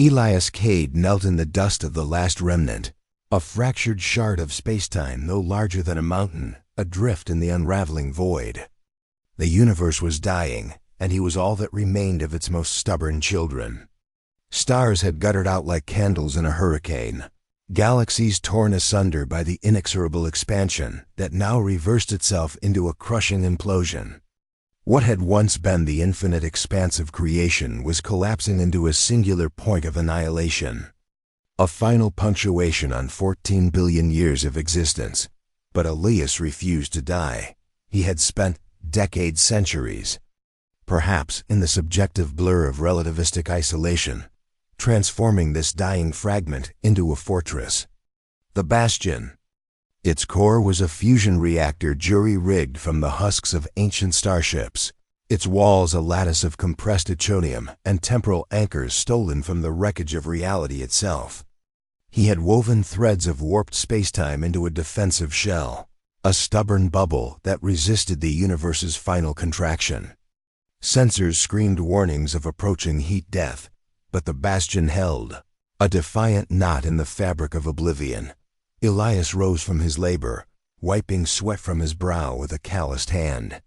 Elias Kade knelt in the dust of the last remnant, a fractured shard of spacetime no larger than a mountain, adrift in the unraveling void. The universe was dying, and he was all that remained of its most stubborn children. Stars had guttered out like candles in a hurricane, galaxies torn asunder by the inexorable expansion that now reversed itself into a crushing implosion. What had once been the infinite expanse of creation was collapsing into a singular point of annihilation. A final punctuation on 14 billion years of existence. But Elias refused to die. He had spent decades, centuries, perhaps in the subjective blur of relativistic isolation, transforming this dying fragment into a fortress. The Bastion. Its core was a fusion reactor jury-rigged from the husks of ancient starships, its walls a lattice of compressed echonium and temporal anchors stolen from the wreckage of reality itself. He had woven threads of warped spacetime into a defensive shell, a stubborn bubble that resisted the universe's final contraction. Sensors screamed warnings of approaching heat death, but the Bastion held, a defiant knot in the fabric of oblivion. Elias rose from his labor, wiping sweat from his brow with a calloused hand.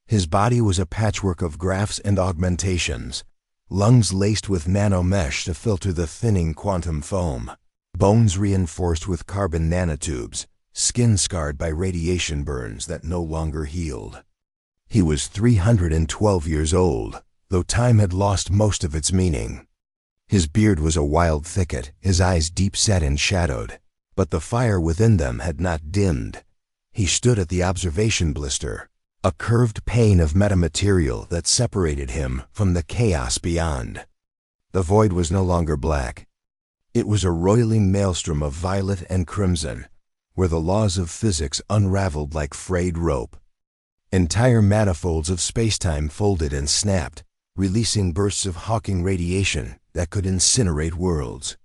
His body was a patchwork of graphs and augmentations, lungs laced with nanomesh to filter the thinning quantum foam, bones reinforced with carbon nanotubes, skin scarred by radiation burns that no longer healed. He was 312 years old, though time had lost most of its meaning. His beard was a wild thicket, his eyes deep-set and shadowed, but the fire within them had not dimmed. He stood at the observation blister, a curved pane of metamaterial that separated him from the chaos beyond. The void was no longer black. It was a roiling maelstrom of violet and crimson, where the laws of physics unraveled like frayed rope. Entire manifolds of spacetime folded and snapped, releasing bursts of hawking radiation that could incinerate worlds.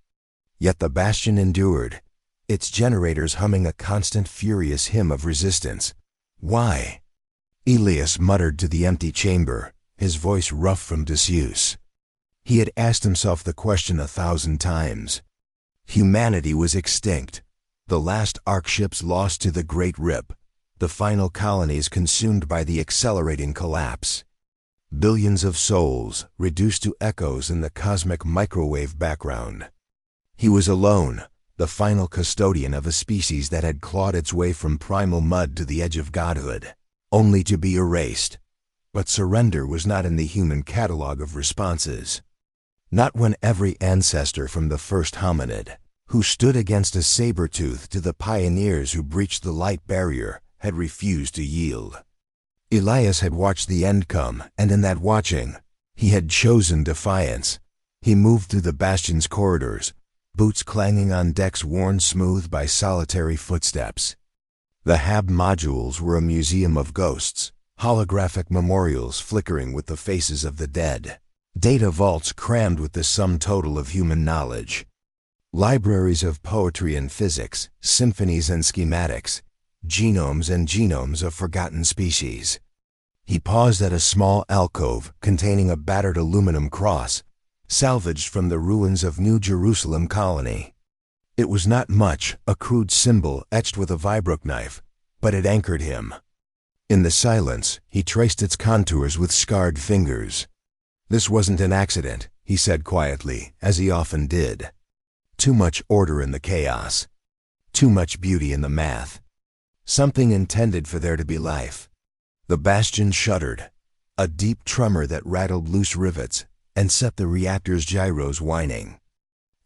Yet the Bastion endured, its generators humming a constant furious hymn of resistance. Why? Elias muttered to the empty chamber, his voice rough from disuse. He had asked himself the question 1,000 times. Humanity was extinct, the last arc ships lost to the Great Rip, the final colonies consumed by the accelerating collapse. Billions of souls reduced to echoes in the cosmic microwave background. He was alone, the final custodian of a species that had clawed its way from primal mud to the edge of godhood, only to be erased. But surrender was not in the human catalog of responses. Not when every ancestor from the first hominid, who stood against a saber-tooth, to the pioneers who breached the light barrier, had refused to yield. Elias had watched the end come, and in that watching, he had chosen defiance. He moved through the Bastion's corridors, boots clanging on decks worn smooth by solitary footsteps. The HAB modules were a museum of ghosts, holographic memorials flickering with the faces of the dead, data vaults crammed with the sum total of human knowledge, libraries of poetry and physics, symphonies and schematics, genomes and genomes of forgotten species. He paused at a small alcove containing a battered aluminum cross, salvaged from the ruins of New Jerusalem colony. It was not much, a crude symbol etched with a vibrook knife, but it anchored him. In the silence, he traced its contours with scarred fingers. This wasn't an accident, he said quietly, as he often did. Too much order in the chaos. Too much beauty in the math. Something intended for there to be life. The Bastion shuddered, a deep tremor that rattled loose rivets and set the reactor's gyros whining.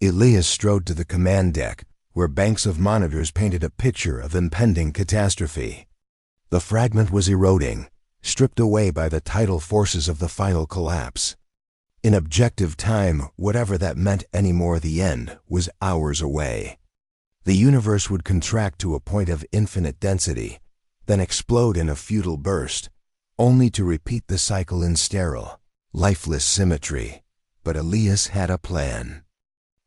Elias strode to the command deck, where banks of monitors painted a picture of impending catastrophe. The fragment was eroding, stripped away by the tidal forces of the final collapse. In objective time, whatever that meant anymore, the end was hours away. The universe would contract to a point of infinite density, then explode in a futile burst, only to repeat the cycle in sterile, lifeless symmetry. But Elias had a plan.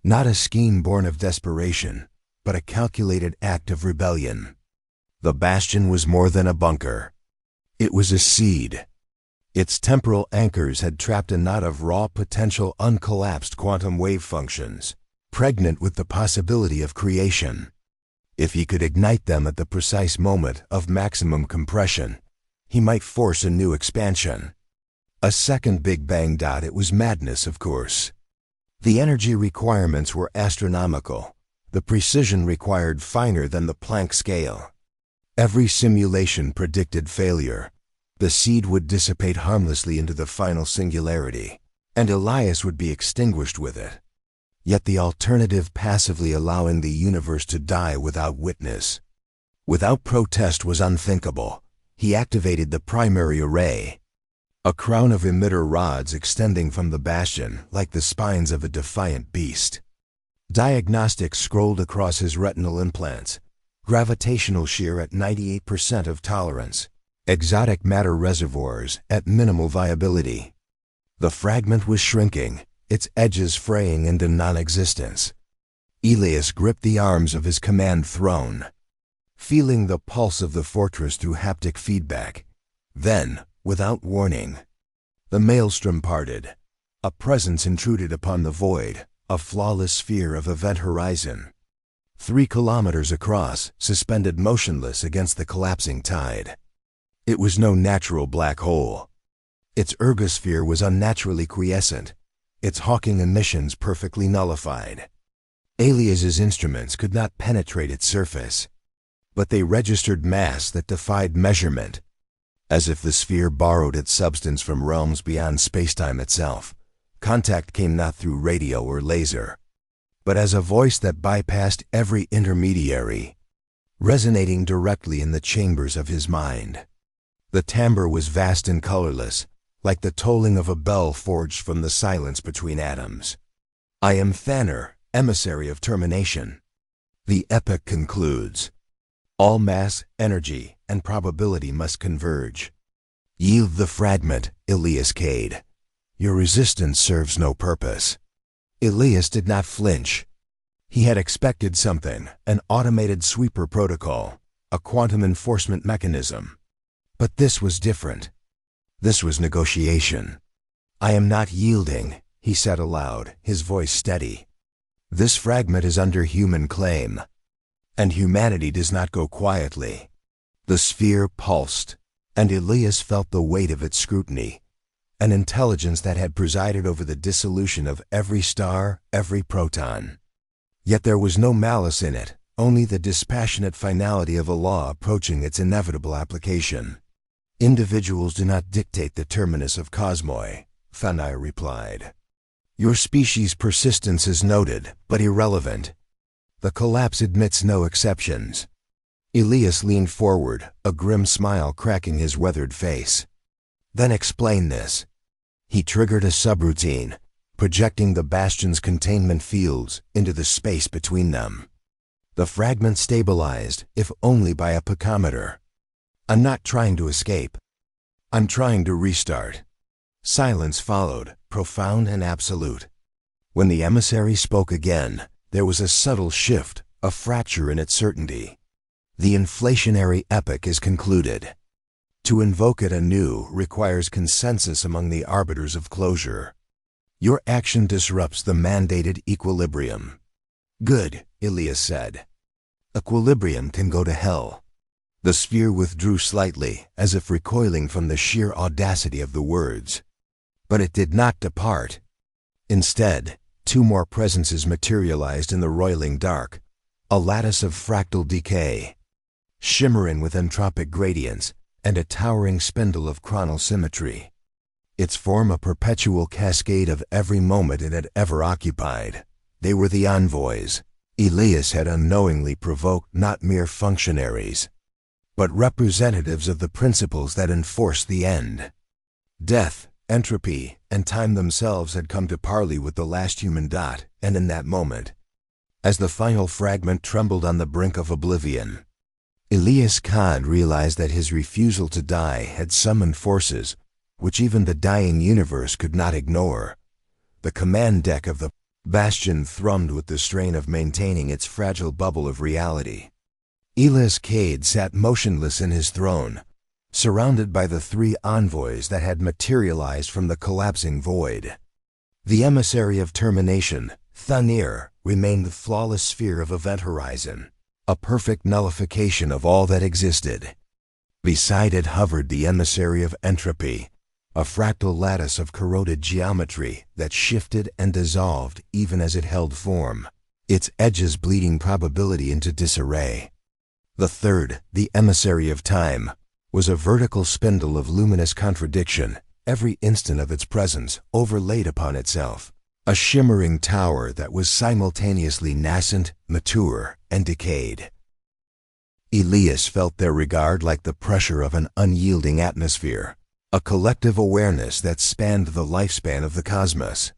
Not a scheme born of desperation, but a calculated act of rebellion. The Bastion was more than a bunker. It was a seed. Its temporal anchors had trapped a knot of raw potential uncollapsed quantum wave functions, pregnant with the possibility of creation. If he could ignite them at the precise moment of maximum compression, he might force a new expansion. A second Big Bang. It was madness, of course. The energy requirements were astronomical, the precision required finer than the Planck scale. Every simulation predicted failure. The seed would dissipate harmlessly into the final singularity, and Elias would be extinguished with it. Yet the alternative, passively allowing the universe to die without witness, without protest, was unthinkable. He activated the primary array, a crown of emitter rods extending from the Bastion like the spines of a defiant beast. Diagnostics scrolled across his retinal implants. Gravitational shear at 98% of tolerance. Exotic matter reservoirs at minimal viability. The fragment was shrinking, its edges fraying into non-existence. Elias gripped the arms of his command throne, feeling the pulse of the fortress through haptic feedback. Then, without warning, the maelstrom parted. A presence intruded upon the void, a flawless sphere of event horizon. 3 kilometers across, suspended motionless against the collapsing tide. It was no natural black hole. Its ergosphere was unnaturally quiescent, its Hawking emissions perfectly nullified. Elias's instruments could not penetrate its surface, but they registered mass that defied measurement. As if the sphere borrowed its substance from realms beyond spacetime itself, contact came not through radio or laser, but as a voice that bypassed every intermediary, resonating directly in the chambers of his mind. The timbre was vast and colorless, like the tolling of a bell forged from the silence between atoms. I am Thanner, emissary of Termination. The epoch concludes. All mass, energy, and probability must converge. Yield the fragment, Elias Kade. Your resistance serves no purpose. Elias did not flinch. He had expected something, an automated sweeper protocol, a quantum enforcement mechanism. But this was different. This was negotiation. I am not yielding, he said aloud, his voice steady. This fragment is under human claim, and humanity does not go quietly. The sphere pulsed, and Elias felt the weight of its scrutiny, an intelligence that had presided over the dissolution of every star, every proton. Yet there was no malice in it, only the dispassionate finality of a law approaching its inevitable application. Individuals do not dictate the terminus of cosmoi, Thanai replied. Your species' persistence is noted, but irrelevant. The collapse admits no exceptions. Elias leaned forward, a grim smile cracking his weathered face. Then explain this. He triggered a subroutine, projecting the Bastion's containment fields into the space between them. The fragment stabilized, if only by a picometer. I'm not trying to escape. I'm trying to restart. Silence followed, profound and absolute. When the emissary spoke again, there was a subtle shift, a fracture in its certainty. The inflationary epoch is concluded. To invoke it anew requires consensus among the arbiters of closure. Your action disrupts the mandated equilibrium. Good, Elias said. Equilibrium can go to hell. The sphere withdrew slightly, as if recoiling from the sheer audacity of the words. But it did not depart. Instead, 2 more presences materialized in the roiling dark, a lattice of fractal decay, shimmering with entropic gradients, and a towering spindle of chronal symmetry. Its form a perpetual cascade of every moment it had ever occupied. They were the envoys. Elias had unknowingly provoked not mere functionaries, but representatives of the principles that enforce the end. Death, entropy, and time themselves had come to parley with the last human dot, and in that moment, as the final fragment trembled on the brink of oblivion, Elias Kade realized that his refusal to die had summoned forces which even the dying universe could not ignore. The command deck of the Bastion thrummed with the strain of maintaining its fragile bubble of reality. Elias Kade sat motionless in his throne, surrounded by the 3 envoys that had materialized from the collapsing void. The emissary of termination, Thunir, remained the flawless sphere of event horizon, a perfect nullification of all that existed. Beside it hovered the emissary of entropy, a fractal lattice of corroded geometry that shifted and dissolved even as it held form, its edges bleeding probability into disarray. The third, the emissary of time, was a vertical spindle of luminous contradiction, every instant of its presence overlaid upon itself, a shimmering tower that was simultaneously nascent, mature, and decayed. Elias felt their regard like the pressure of an unyielding atmosphere, a collective awareness that spanned the lifespan of the cosmos.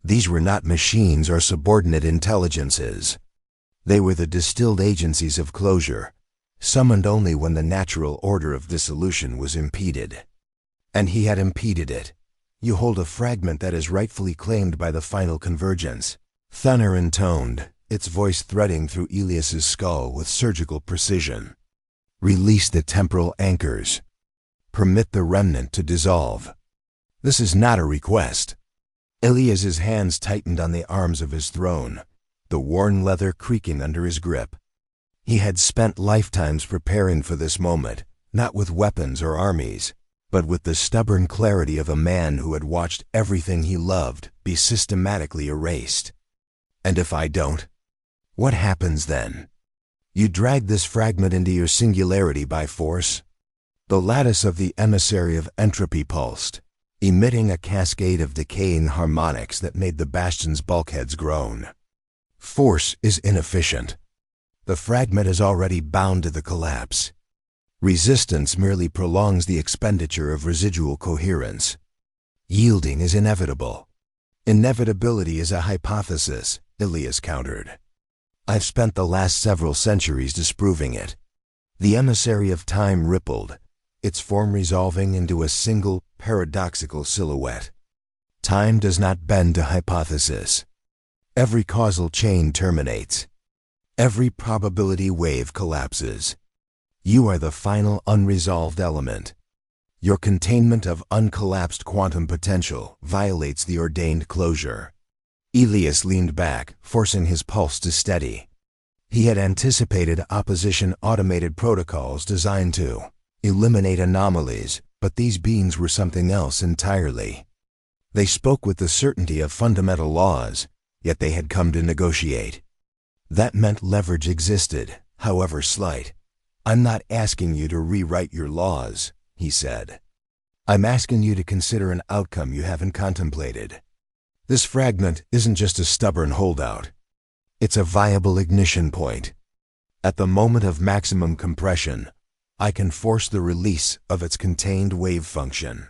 These were not machines or subordinate intelligences. They were the distilled agencies of closure, summoned only when the natural order of dissolution was impeded. And he had impeded it. You hold a fragment that is rightfully claimed by the final convergence. Thunir intoned, its voice threading through Elias's skull with surgical precision. Release the temporal anchors. Permit the remnant to dissolve. This is not a request. Elias's hands tightened on the arms of his throne, the worn leather creaking under his grip. He had spent lifetimes preparing for this moment, not with weapons or armies, but with the stubborn clarity of a man who had watched everything he loved be systematically erased. And if I don't? What happens then? You drag this fragment into your singularity by force? The lattice of the emissary of entropy pulsed, emitting a cascade of decaying harmonics that made the Bastion's bulkheads groan. Force is inefficient. The fragment is already bound to the collapse. Resistance merely prolongs the expenditure of residual coherence. Yielding is inevitable. Inevitability is a hypothesis, Elias countered. I've spent the last several centuries disproving it. The emissary of time rippled, its form resolving into a single, paradoxical silhouette. Time does not bend to hypothesis. Every causal chain terminates. Every probability wave collapses. You are the final unresolved element. Your containment of uncollapsed quantum potential violates the ordained closure. Elias leaned back, forcing his pulse to steady. He had anticipated opposition automated protocols designed to eliminate anomalies, but these beings were something else entirely. They spoke with the certainty of fundamental laws, yet they had come to negotiate. That meant leverage existed, however slight. I'm not asking you to rewrite your laws, he said. I'm asking you to consider an outcome you haven't contemplated. This fragment isn't just a stubborn holdout. It's a viable ignition point. At the moment of maximum compression, I can force the release of its contained wave function.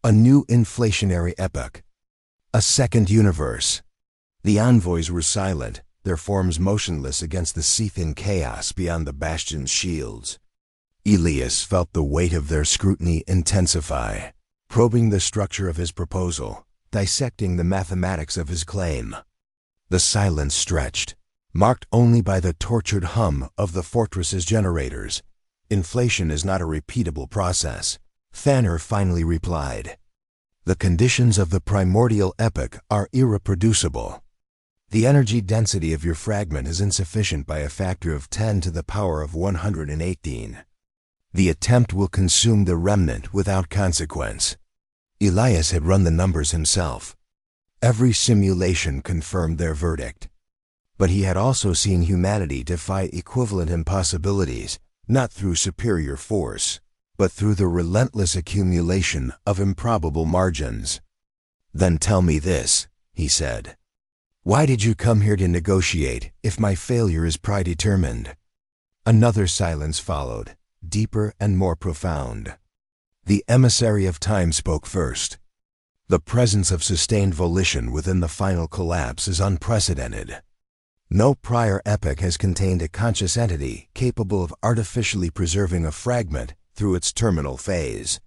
A new inflationary epoch. A second universe. The envoys were silent, their forms motionless against the seething chaos beyond the Bastion's shields. Elias felt the weight of their scrutiny intensify, probing the structure of his proposal, dissecting the mathematics of his claim. The silence stretched, marked only by the tortured hum of the fortress's generators. Inflation is not a repeatable process, Thunir finally replied. The conditions of the primordial epoch are irreproducible. The energy density of your fragment is insufficient by a factor of 10 to the power of 118. The attempt will consume the remnant without consequence. Elias had run the numbers himself. Every simulation confirmed their verdict. But he had also seen humanity defy equivalent impossibilities, not through superior force, but through the relentless accumulation of improbable margins. Then tell me this, he said. Why did you come here to negotiate if my failure is predetermined? Another silence followed, deeper and more profound. The emissary of time spoke first. The presence of sustained volition within the final collapse is unprecedented. No prior epoch has contained a conscious entity capable of artificially preserving a fragment through its terminal phase.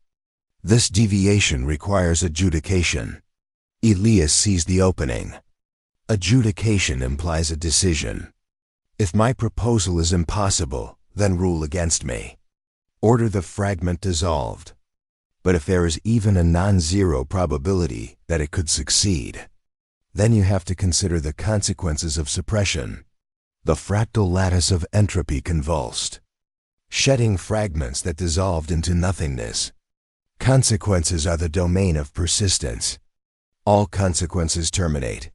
This deviation requires adjudication. Elias seized the opening. Adjudication implies a decision. If my proposal is impossible, then rule against me. Order the fragment dissolved. But if there is even a non-zero probability that it could succeed, then you have to consider the consequences of suppression. The fractal lattice of entropy convulsed, shedding fragments that dissolved into nothingness. Consequences are the domain of persistence. All consequences terminate.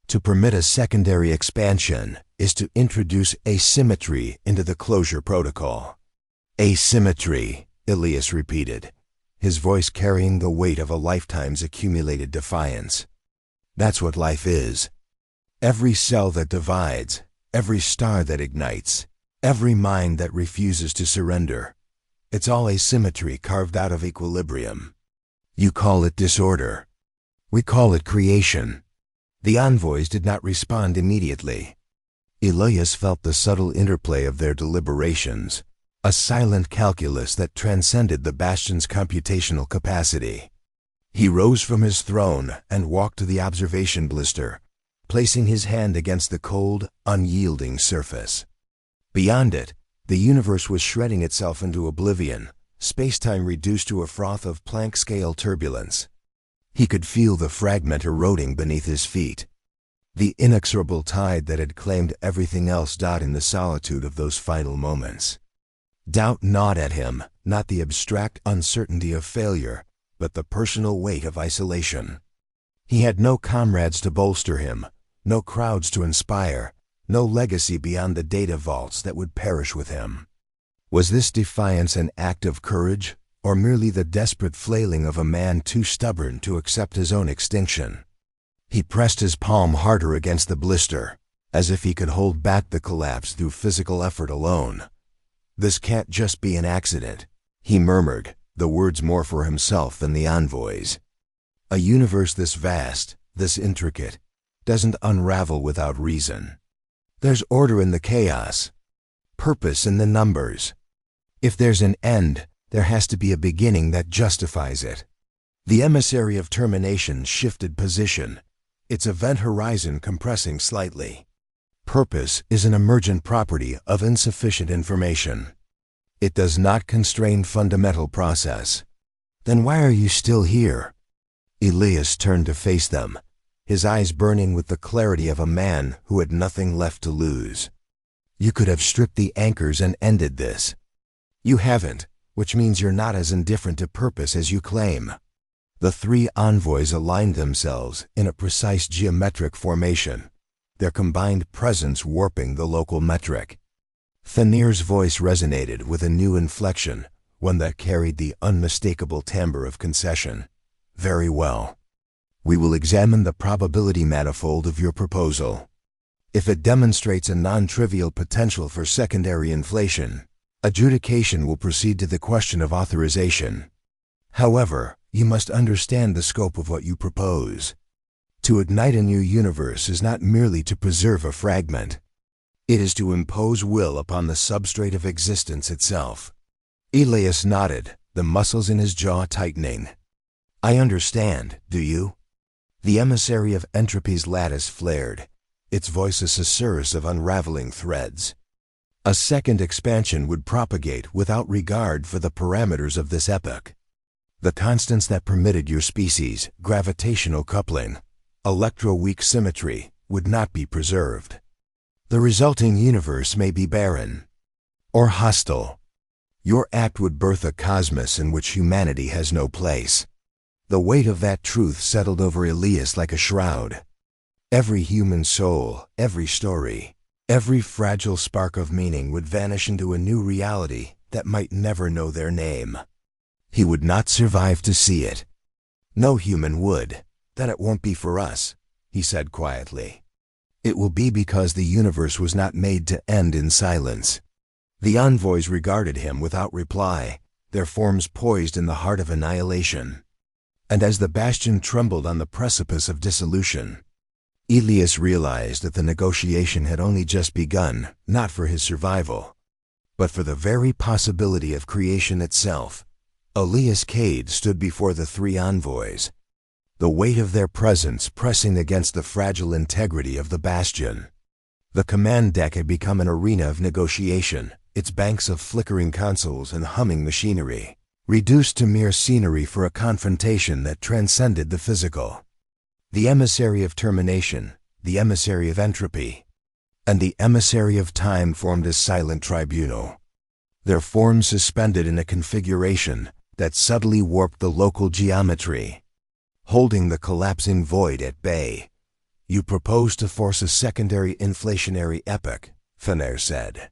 To permit a secondary expansion is to introduce asymmetry into the closure protocol. Asymmetry, Elias repeated, his voice carrying the weight of a lifetime's accumulated defiance. That's what life is. Every cell that divides, every star that ignites, every mind that refuses to surrender. It's all asymmetry carved out of equilibrium. You call it disorder. We call it creation. The envoys did not respond immediately. Elias felt the subtle interplay of their deliberations, a silent calculus that transcended the Bastion's computational capacity. He rose from his throne and walked to the observation blister, placing his hand against the cold, unyielding surface. Beyond it, the universe was shredding itself into oblivion, spacetime reduced to a froth of Planck-scale turbulence. He could feel the fragment eroding beneath his feet, the inexorable tide that had claimed everything else in the solitude of those final moments. Doubt gnawed at him, not the abstract uncertainty of failure, but the personal weight of isolation. He had no comrades to bolster him, no crowds to inspire, no legacy beyond the data vaults that would perish with him. Was this defiance an act of courage, or merely the desperate flailing of a man too stubborn to accept his own extinction? He pressed his palm harder against the blister, as if he could hold back the collapse through physical effort alone. "This can't just be an accident," he murmured, the words more for himself than the envoys. "A universe this vast, this intricate, doesn't unravel without reason. There's order in the chaos, purpose in the numbers. If there's an end, there has to be a beginning that justifies it." The emissary of Termination shifted position, its event horizon compressing slightly. Purpose is an emergent property of insufficient information. It does not constrain fundamental process. Then why are you still here? Elias turned to face them, his eyes burning with the clarity of a man who had nothing left to lose. "You could have stripped the anchors and ended this. You haven't, which means you're not as indifferent to purpose as you claim." The three envoys aligned themselves in a precise geometric formation, their combined presence warping the local metric. Thanir's voice resonated with a new inflection, one that carried the unmistakable timbre of concession. "Very well. We will examine the probability manifold of your proposal. If it demonstrates a non-trivial potential for secondary inflation, adjudication will proceed to the question of authorization. However, you must understand the scope of what you propose. To ignite a new universe is not merely to preserve a fragment. It is to impose will upon the substrate of existence itself." Elias nodded, the muscles in his jaw tightening. "I understand, do you?" The emissary of Entropy's lattice flared, its voice a susurrus of unraveling threads. A second expansion would propagate without regard for the parameters of this epoch. The constants that permitted your species, gravitational coupling, electroweak symmetry, would not be preserved. The resulting universe may be barren or hostile. Your act would birth a cosmos in which humanity has no place. The weight of that truth settled over Elias like a shroud. Every human soul, every story, every fragile spark of meaning would vanish into a new reality that might never know their name. He would not survive to see it. "No human would. Then it won't be for us," he said quietly. "It will be because the universe was not made to end in silence." The envoys regarded him without reply, their forms poised in the heart of annihilation. And as the Bastion trembled on the precipice of dissolution, Elias realized that the negotiation had only just begun, not for his survival, but for the very possibility of creation itself. Elias Kade stood before the three envoys, the weight of their presence pressing against the fragile integrity of the Bastion. The command deck had become an arena of negotiation, its banks of flickering consoles and humming machinery, reduced to mere scenery for a confrontation that transcended the physical. The emissary of Termination, the emissary of Entropy, and the emissary of Time formed a silent tribunal, their forms suspended in a configuration that subtly warped the local geometry. Holding the collapsing void at bay, you propose to force a secondary inflationary epoch, Fener said,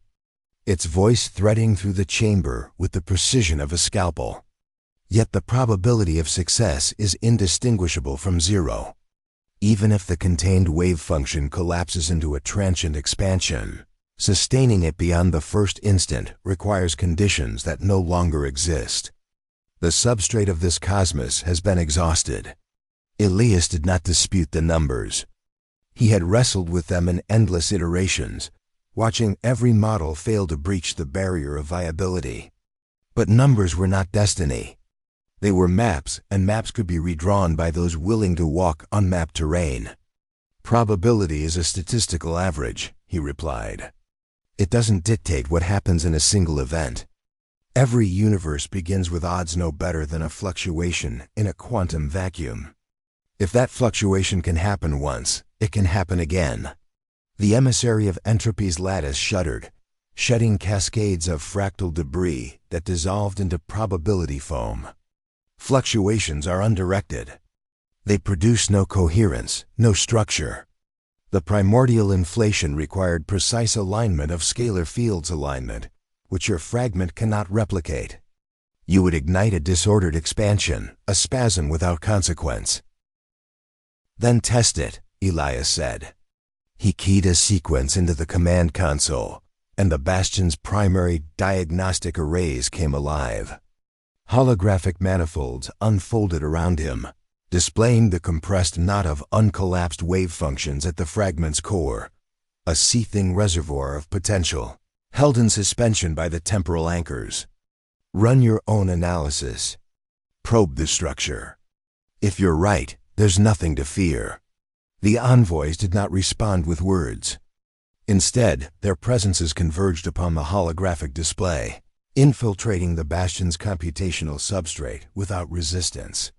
its voice threading through the chamber with the precision of a scalpel. Yet the probability of success is indistinguishable from zero. Even if the contained wave function collapses into a transient expansion, sustaining it beyond the first instant requires conditions that no longer exist. The substrate of this cosmos has been exhausted. Elias did not dispute the numbers. He had wrestled with them in endless iterations, watching every model fail to breach the barrier of viability. But numbers were not destiny. They were maps, and maps could be redrawn by those willing to walk unmapped terrain. Probability is a statistical average, he replied. It doesn't dictate what happens in a single event. Every universe begins with odds no better than a fluctuation in a quantum vacuum. If that fluctuation can happen once, it can happen again. The emissary of Entropy's lattice shuddered, shedding cascades of fractal debris that dissolved into probability foam. Fluctuations are undirected. They produce no coherence, no structure. The primordial inflation required precise alignment of scalar fields alignment, which your fragment cannot replicate. You would ignite a disordered expansion, a spasm without consequence. Then test it, Elias said. He keyed a sequence into the command console, and the Bastion's primary diagnostic arrays came alive. Holographic manifolds unfolded around him, displaying the compressed knot of uncollapsed wave functions at the fragment's core, a seething reservoir of potential, held in suspension by the temporal anchors. Run your own analysis. Probe the structure. If you're right, there's nothing to fear. The envoys did not respond with words. Instead, their presences converged upon the holographic display, infiltrating the Bastion's computational substrate without resistance.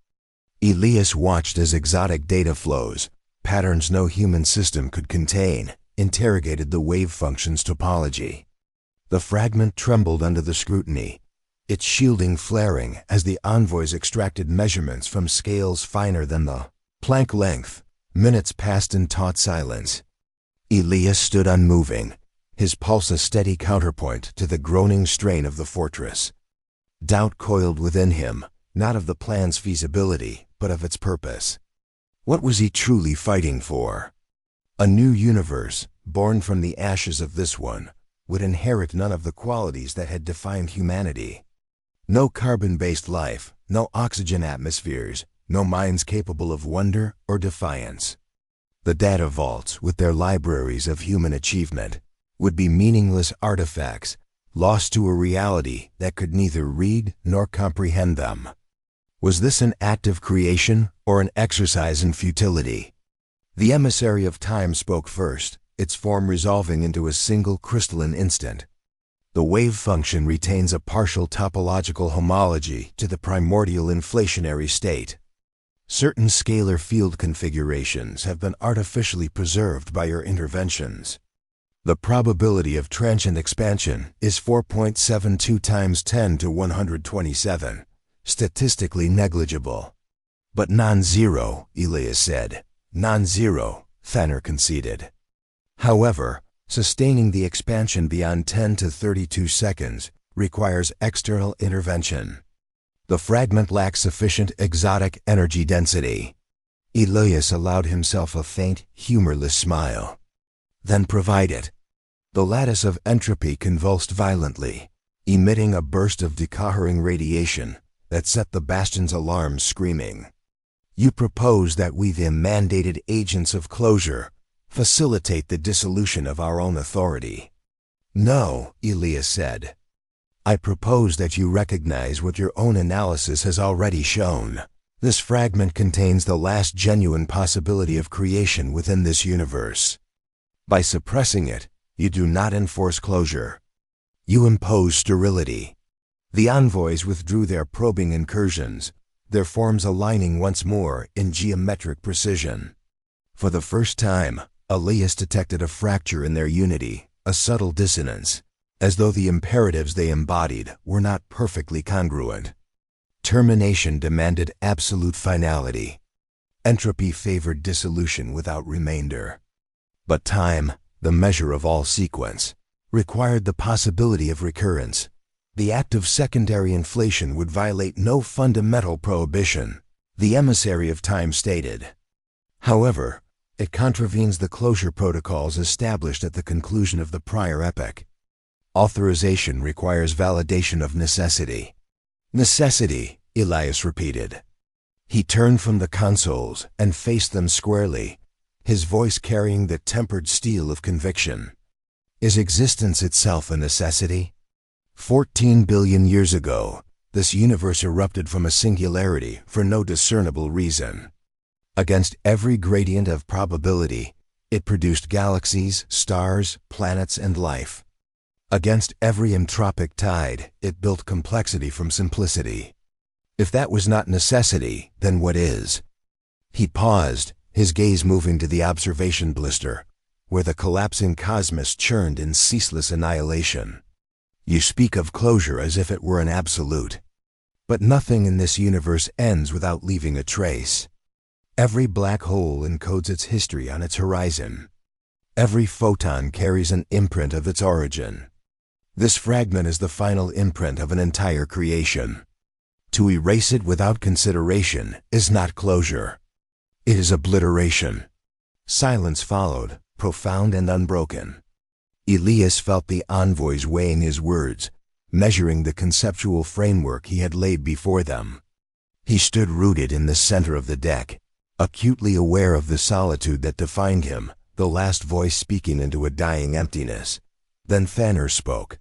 Elias watched as exotic data flows, patterns no human system could contain, interrogated the wave function's topology. The fragment trembled under the scrutiny, its shielding flaring as the envoys extracted measurements from scales finer than the Planck length. Minutes passed in taut silence. Elias stood unmoving, his pulse a steady counterpoint to the groaning strain of the fortress. Doubt coiled within him, not of the plan's feasibility, but of its purpose. What was he truly fighting for? A new universe, born from the ashes of this one, would inherit none of the qualities that had defined humanity. No carbon-based life, no oxygen atmospheres, no minds capable of wonder or defiance. The data vaults, with their libraries of human achievement, would be meaningless artifacts, lost to a reality that could neither read nor comprehend them. Was this an act of creation or an exercise in futility? The emissary of time spoke first, its form resolving into a single crystalline instant. The wave function retains a partial topological homology to the primordial inflationary state. Certain scalar field configurations have been artificially preserved by your interventions. The probability of transient expansion is 4.72 times 10 to 127, statistically negligible. But non-zero, Elias said. Non-zero, Fener conceded. However, sustaining the expansion beyond 10 to 32 seconds requires external intervention. The fragment lacks sufficient exotic energy density. Elias allowed himself a faint, humorless smile. Then provide it. The lattice of entropy convulsed violently, emitting a burst of decohering radiation that set the Bastion's alarms screaming. You propose that we, the mandated agents of closure, facilitate the dissolution of our own authority. No, Elias said. I propose that you recognize what your own analysis has already shown. This fragment contains the last genuine possibility of creation within this universe. By suppressing it, you do not enforce closure. You impose sterility. The envoys withdrew their probing incursions, their forms aligning once more in geometric precision. For the first time, Elias detected a fracture in their unity, a subtle dissonance, as though the imperatives they embodied were not perfectly congruent. Termination demanded absolute finality. Entropy favored dissolution without remainder. But time, the measure of all sequence, required the possibility of recurrence. The act of secondary inflation would violate no fundamental prohibition, the emissary of time stated. However, it contravenes the closure protocols established at the conclusion of the prior epoch. Authorization requires validation of necessity. Necessity, Elias repeated. He turned from the consoles and faced them squarely, his voice carrying the tempered steel of conviction. Is existence itself a necessity? 14 billion years ago, this universe erupted from a singularity for no discernible reason. Against every gradient of probability, it produced galaxies, stars, planets, and life. Against every entropic tide, it built complexity from simplicity. If that was not necessity, then what is? He paused, his gaze moving to the observation blister, where the collapsing cosmos churned in ceaseless annihilation. You speak of closure as if it were an absolute. But nothing in this universe ends without leaving a trace. Every black hole encodes its history on its horizon. Every photon carries an imprint of its origin. This fragment is the final imprint of an entire creation. To erase it without consideration is not closure. It is obliteration. Silence followed, profound and unbroken. Elias felt the envoys weighing his words, measuring the conceptual framework he had laid before them. He stood rooted in the center of the deck, acutely aware of the solitude that defined him, the last voice speaking into a dying emptiness. Then Thanner spoke,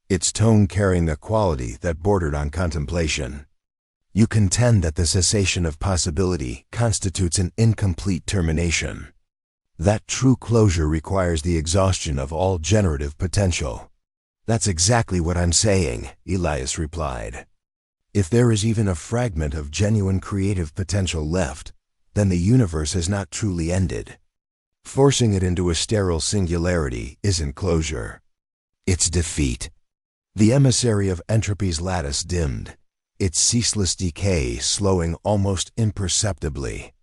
its tone carrying a quality that bordered on contemplation. You contend that the cessation of possibility constitutes an incomplete termination. That true closure requires the exhaustion of all generative potential. That's exactly what I'm saying, Elias replied. If there is even a fragment of genuine creative potential left, then the universe has not truly ended. Forcing it into a sterile singularity isn't closure. It's defeat. The emissary of entropy's lattice dimmed, its ceaseless decay slowing almost imperceptibly.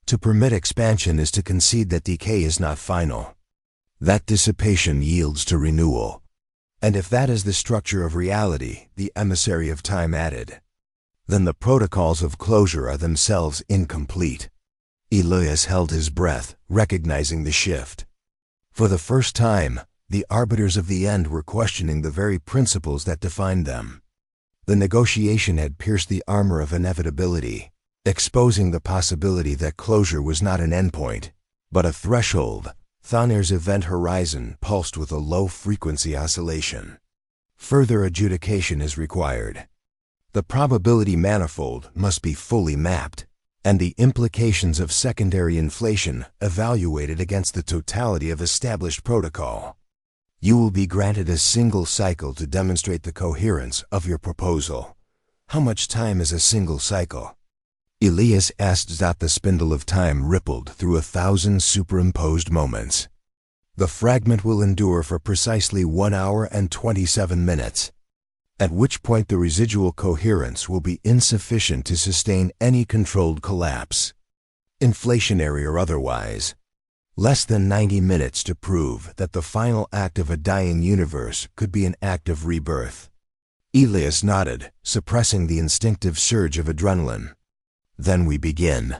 To permit expansion is to concede that decay is not final. That dissipation yields to renewal. And if that is the structure of reality, the emissary of time added, then the protocols of closure are themselves incomplete. Elias held his breath, recognizing the shift. For the first time, the arbiters of the end were questioning the very principles that defined them. The negotiation had pierced the armor of inevitability, exposing the possibility that closure was not an endpoint, but a threshold. Thanner's event horizon pulsed with a low-frequency oscillation. Further adjudication is required. The probability manifold must be fully mapped, and the implications of secondary inflation evaluated against the totality of established protocol. You will be granted a single cycle to demonstrate the coherence of your proposal. How much time is a single cycle? Elias asked. The spindle of time rippled through 1,000 superimposed moments. The fragment will endure for precisely 1 hour and 27 minutes, at which point the residual coherence will be insufficient to sustain any controlled collapse, inflationary or otherwise. Less than 90 minutes to prove that the final act of a dying universe could be an act of rebirth. Elias nodded, suppressing the instinctive surge of adrenaline. Then we begin.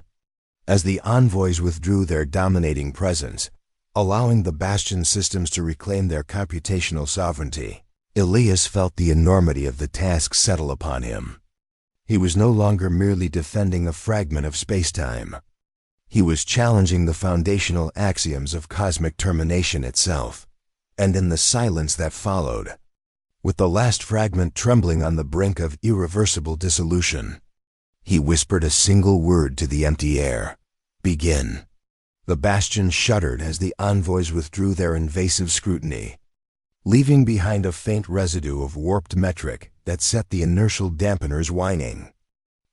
As the envoys withdrew their dominating presence, allowing the Bastion systems to reclaim their computational sovereignty, Elias felt the enormity of the task settle upon him. He was no longer merely defending a fragment of spacetime. He was challenging the foundational axioms of cosmic termination itself, and in the silence that followed, with the last fragment trembling on the brink of irreversible dissolution, he whispered a single word to the empty air. Begin. The Bastion shuddered as the envoys withdrew their invasive scrutiny. leaving behind a faint residue of warped metric that set the inertial dampeners whining.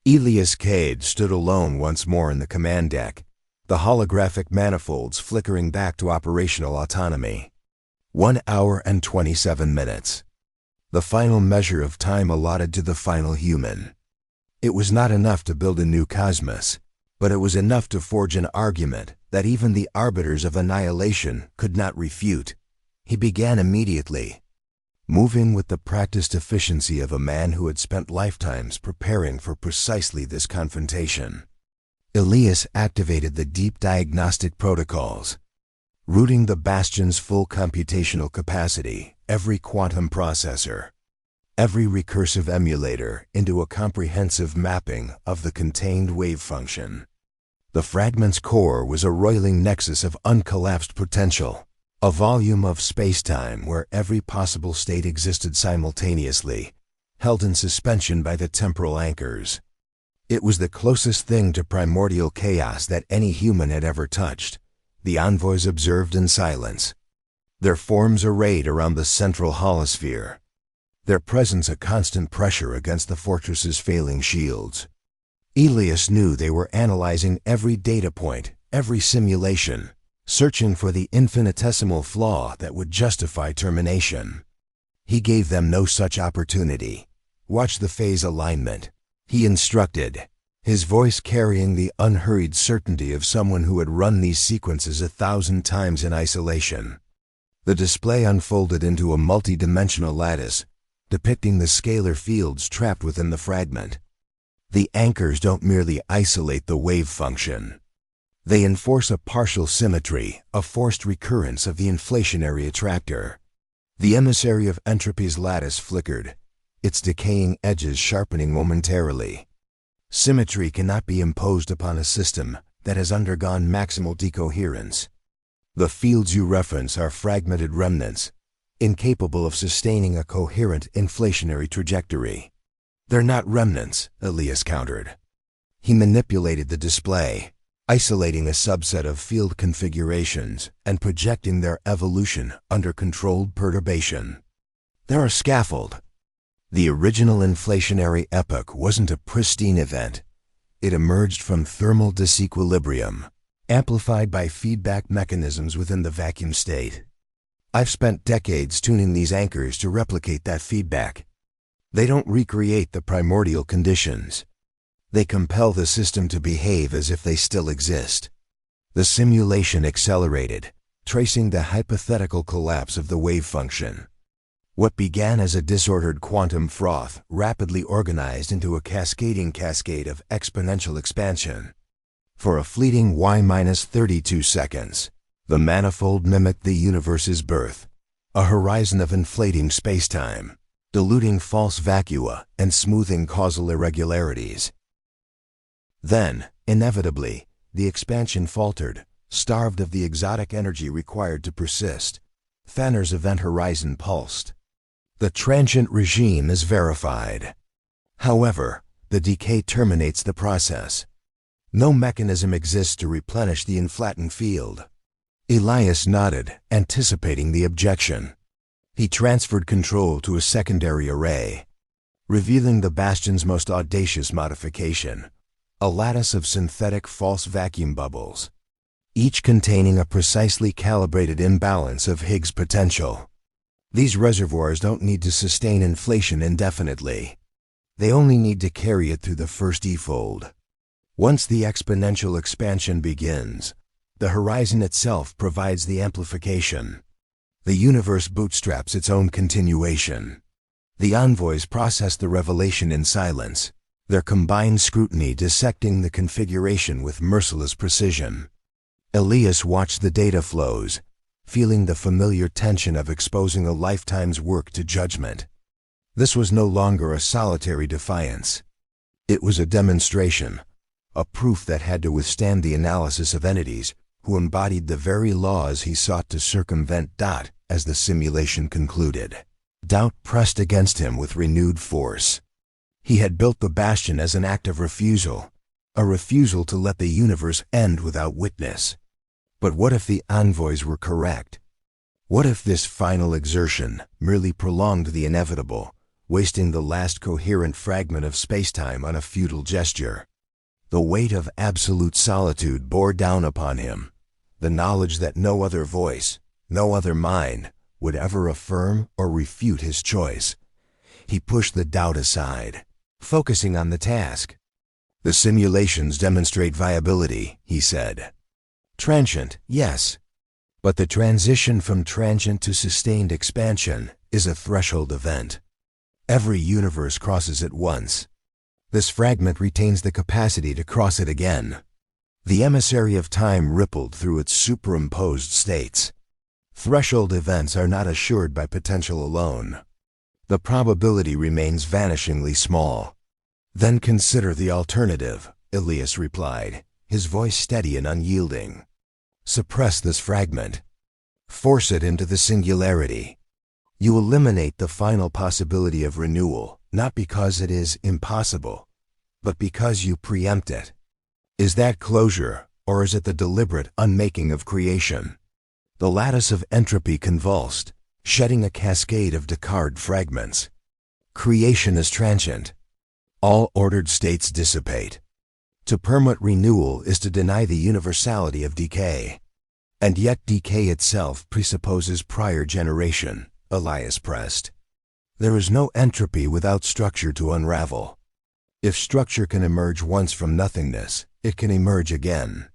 Elias Kade stood alone once more in the command deck, the holographic manifolds flickering back to operational autonomy. 1 hour and 27 minutes. The final measure of time allotted to the final human. It was not enough to build a new cosmos, but it was enough to forge an argument that even the arbiters of annihilation could not refute. He began immediately, moving with the practiced efficiency of a man who had spent lifetimes preparing for precisely this confrontation. Elias activated the deep diagnostic protocols, routing the Bastion's full computational capacity, every quantum processor, every recursive emulator into a comprehensive mapping of the contained wavefunction. The fragment's core was a roiling nexus of uncollapsed potential, a volume of spacetime where every possible state existed simultaneously, held in suspension by the temporal anchors. It was the closest thing to primordial chaos that any human had ever touched. The envoys observed in silence, their forms arrayed around the central holosphere, their presence a constant pressure against the fortress's failing shields. Elias knew they were analyzing every data point, every simulation, searching for the infinitesimal flaw that would justify termination. He gave them no such opportunity. Watch the phase alignment, he instructed, his voice carrying the unhurried certainty of someone who had run these sequences 1,000 times in isolation. The display unfolded into a multi-dimensional lattice, depicting the scalar fields trapped within the fragment. The anchors don't merely isolate the wave function. They enforce a partial symmetry, a forced recurrence of the inflationary attractor. The emissary of Entropy's lattice flickered, its decaying edges sharpening momentarily. Symmetry cannot be imposed upon a system that has undergone maximal decoherence. The fields you reference are fragmented remnants, incapable of sustaining a coherent inflationary trajectory. They're not remnants, Elias countered. He manipulated the display, isolating a subset of field configurations and projecting their evolution under controlled perturbation. They're a scaffold. The original inflationary epoch wasn't a pristine event. It emerged from thermal disequilibrium, amplified by feedback mechanisms within the vacuum state. I've spent decades tuning these anchors to replicate that feedback. They don't recreate the primordial conditions. They compel the system to behave as if they still exist. The simulation accelerated, tracing the hypothetical collapse of the wave function. What began as a disordered quantum froth rapidly organized into a cascading cascade of exponential expansion. For a fleeting Y-32 seconds, the manifold mimicked the universe's birth, a horizon of inflating spacetime, diluting false vacua and smoothing causal irregularities. Then, inevitably, the expansion faltered, starved of the exotic energy required to persist. Thaner's event horizon pulsed. The transient regime is verified. However, the decay terminates the process. No mechanism exists to replenish the inflattened field. Elias nodded, anticipating the objection. He transferred control to a secondary array, revealing the Bastion's most audacious modification, a lattice of synthetic false vacuum bubbles, each containing a precisely calibrated imbalance of Higgs potential. These reservoirs don't need to sustain inflation indefinitely. They only need to carry it through the first E-fold. Once the exponential expansion begins, the horizon itself provides the amplification. The universe bootstraps its own continuation. The envoys process the revelation in silence, their combined scrutiny dissecting the configuration with merciless precision. Elias watched the data flows, feeling the familiar tension of exposing a lifetime's work to judgment. This was no longer a solitary defiance. It was a demonstration, a proof that had to withstand the analysis of entities who embodied the very laws he sought to circumvent. As the simulation concluded, doubt pressed against him with renewed force. He had built the Bastion as an act of refusal, a refusal to let the universe end without witness. But what if the envoys were correct? What if this final exertion merely prolonged the inevitable, wasting the last coherent fragment of spacetime on a futile gesture? The weight of absolute solitude bore down upon him, the knowledge that no other voice, no other mind, would ever affirm or refute his choice. He pushed the doubt aside, focusing on the task. The simulations demonstrate viability, he said. Transient, yes. But the transition from transient to sustained expansion is a threshold event. Every universe crosses it once. This fragment retains the capacity to cross it again. The emissary of time rippled through its superimposed states. Threshold events are not assured by potential alone. The probability remains vanishingly small. Then consider the alternative, Elias replied, his voice steady and unyielding. Suppress this fragment. Force it into the singularity. You eliminate the final possibility of renewal, not because it is impossible, but because you preempt it. Is that closure, or is it the deliberate unmaking of creation? The lattice of entropy convulsed, shedding a cascade of decayed fragments. Creation is transient. All ordered states dissipate. To permit renewal is to deny the universality of decay. And yet decay itself presupposes prior generation, Elias pressed. There is no entropy without structure to unravel. If structure can emerge once from nothingness, it can emerge again.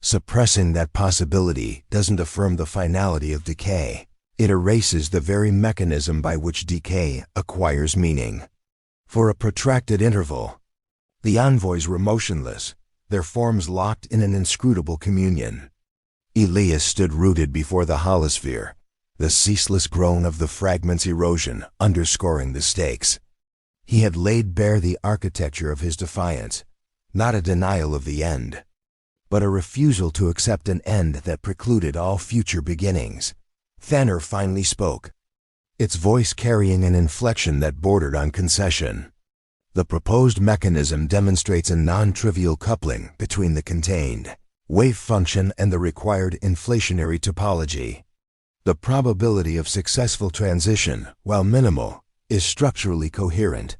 Suppressing that possibility doesn't affirm the finality of decay. It erases the very mechanism by which decay acquires meaning. For a protracted interval, the envoys were motionless, their forms locked in an inscrutable communion. Elias stood rooted before the holosphere, the ceaseless groan of the fragment's erosion underscoring the stakes. He had laid bare the architecture of his defiance, not a denial of the end, but a refusal to accept an end that precluded all future beginnings. Thanner finally spoke, its voice carrying an inflection that bordered on concession. The proposed mechanism demonstrates a non-trivial coupling between the contained wavefunction and the required inflationary topology. The probability of successful transition, while minimal, is structurally coherent.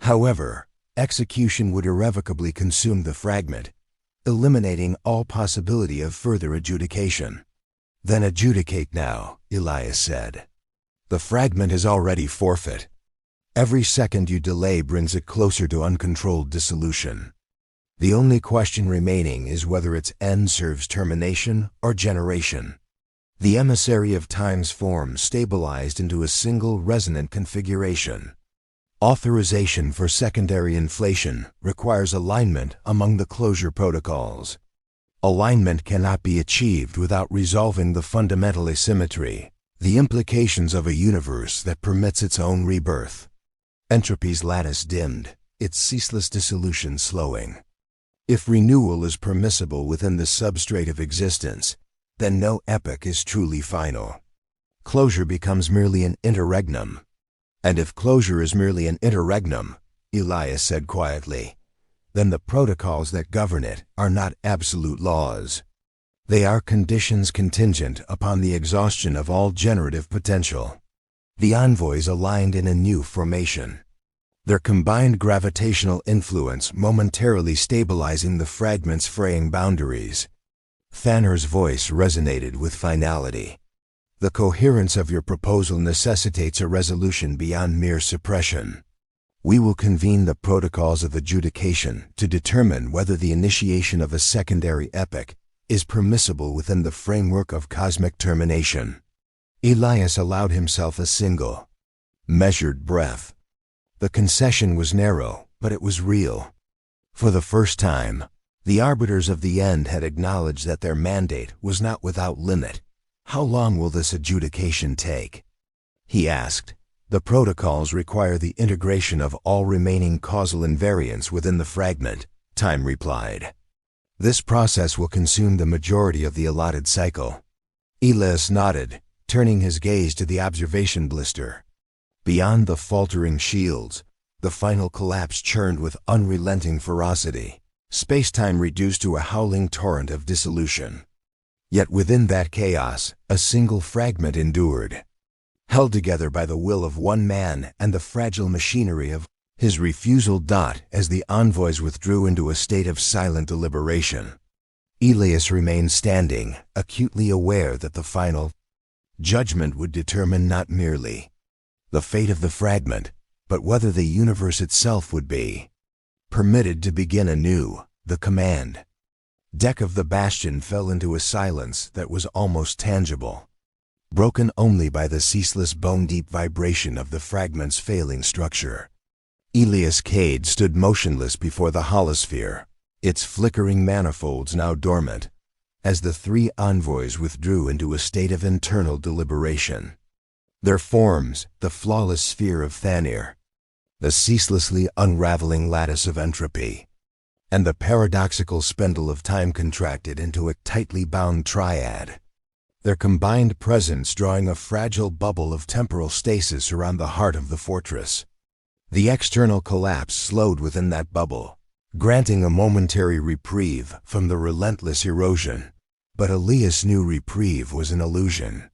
However, execution would irrevocably consume the fragment, eliminating all possibility of further adjudication. Then adjudicate now, Elias said. The fragment is already forfeit. Every second you delay brings it closer to uncontrolled dissolution. The only question remaining is whether its end serves termination or generation. The emissary of time's form stabilized into a single resonant configuration. Authorization for secondary inflation requires alignment among the closure protocols. Alignment cannot be achieved without resolving the fundamental asymmetry, the implications of a universe that permits its own rebirth. Entropy's lattice dimmed, its ceaseless dissolution slowing. If renewal is permissible within the substrate of existence, then no epoch is truly final. Closure becomes merely an interregnum. And if closure is merely an interregnum, Elias said quietly, then the protocols that govern it are not absolute laws. They are conditions contingent upon the exhaustion of all generative potential. The envoys aligned in a new formation, their combined gravitational influence momentarily stabilizing the fragment's fraying boundaries. Thanner's voice resonated with finality. The coherence of your proposal necessitates a resolution beyond mere suppression. We will convene the protocols of adjudication to determine whether the initiation of a secondary epoch is permissible within the framework of cosmic termination. Elias allowed himself a single, measured breath. The concession was narrow, but it was real. For the first time, the arbiters of the end had acknowledged that their mandate was not without limit. How long will this adjudication take? He asked. The protocols require the integration of all remaining causal invariants within the fragment, Time replied. This process will consume the majority of the allotted cycle. Elias nodded, turning his gaze to the observation blister. Beyond the faltering shields, the final collapse churned with unrelenting ferocity, space-time reduced to a howling torrent of dissolution. Yet within that chaos, a single fragment endured, held together by the will of one man and the fragile machinery of his refusal. As the envoys withdrew into a state of silent deliberation, Elias remained standing, acutely aware that the final judgment would determine not merely the fate of the fragment, but whether the universe itself would be permitted to begin anew. The command deck of the Bastion fell into a silence that was almost tangible, broken only by the ceaseless bone-deep vibration of the fragment's failing structure. Elias Kade stood motionless before the holosphere, its flickering manifolds now dormant, as the three envoys withdrew into a state of internal deliberation. Their forms, the flawless sphere of Thanir, the ceaselessly unraveling lattice of entropy, and the paradoxical spindle of time contracted into a tightly bound triad, their combined presence drawing a fragile bubble of temporal stasis around the heart of the fortress. The external collapse slowed within that bubble, granting a momentary reprieve from the relentless erosion. But Elias knew reprieve was an illusion.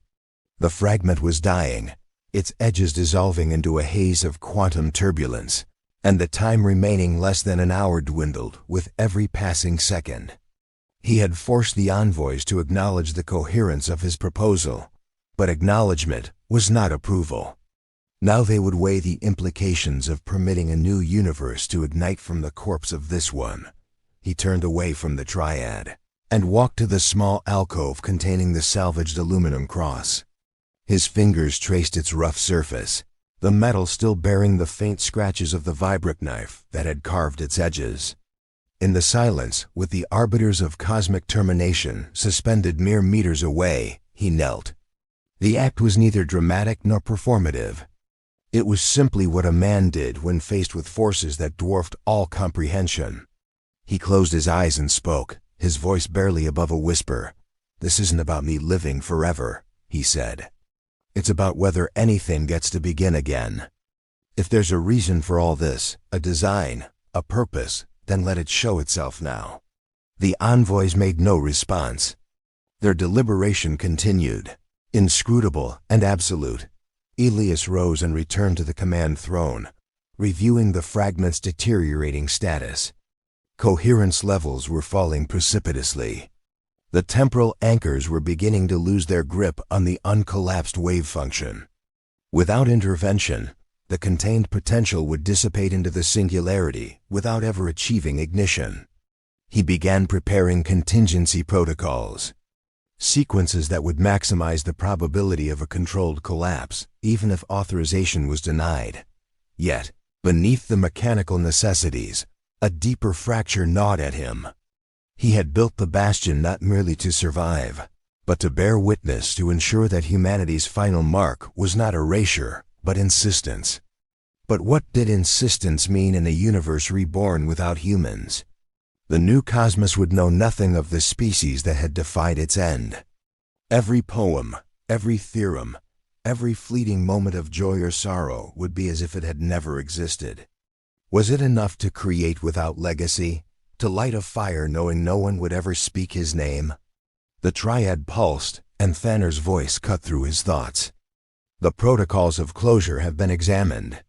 The fragment was dying, its edges dissolving into a haze of quantum turbulence, and the time remaining less than an hour dwindled with every passing second. He had forced the envoys to acknowledge the coherence of his proposal, but acknowledgement was not approval. Now they would weigh the implications of permitting a new universe to ignite from the corpse of this one. He turned away from the triad and walked to the small alcove containing the salvaged aluminum cross. His fingers traced its rough surface, the metal still bearing the faint scratches of the vibrock knife that had carved its edges. In the silence, with the arbiters of cosmic termination suspended mere meters away, he knelt. The act was neither dramatic nor performative. It was simply what a man did when faced with forces that dwarfed all comprehension. He closed his eyes and spoke, his voice barely above a whisper. "This isn't about me living forever," he said. "It's about whether anything gets to begin again. If there's a reason for all this, a design, a purpose, then let it show itself now." The envoys made no response. Their deliberation continued, inscrutable and absolute. Elias rose and returned to the command throne, reviewing the fragment's deteriorating status. Coherence levels were falling precipitously. The temporal anchors were beginning to lose their grip on the uncollapsed wavefunction. Without intervention, the contained potential would dissipate into the singularity without ever achieving ignition. He began preparing contingency protocols, sequences that would maximize the probability of a controlled collapse, even if authorization was denied. Yet, beneath the mechanical necessities, a deeper fracture gnawed at him. He had built the Bastion not merely to survive, but to bear witness, to ensure that humanity's final mark was not erasure, but insistence. But what did insistence mean in a universe reborn without humans? The new cosmos would know nothing of the species that had defied its end. Every poem, every theorem, every fleeting moment of joy or sorrow would be as if it had never existed. Was it enough to create without legacy? To light a fire knowing no one would ever speak his name? The triad pulsed, and Thanir's voice cut through his thoughts. "The protocols of closure have been examined.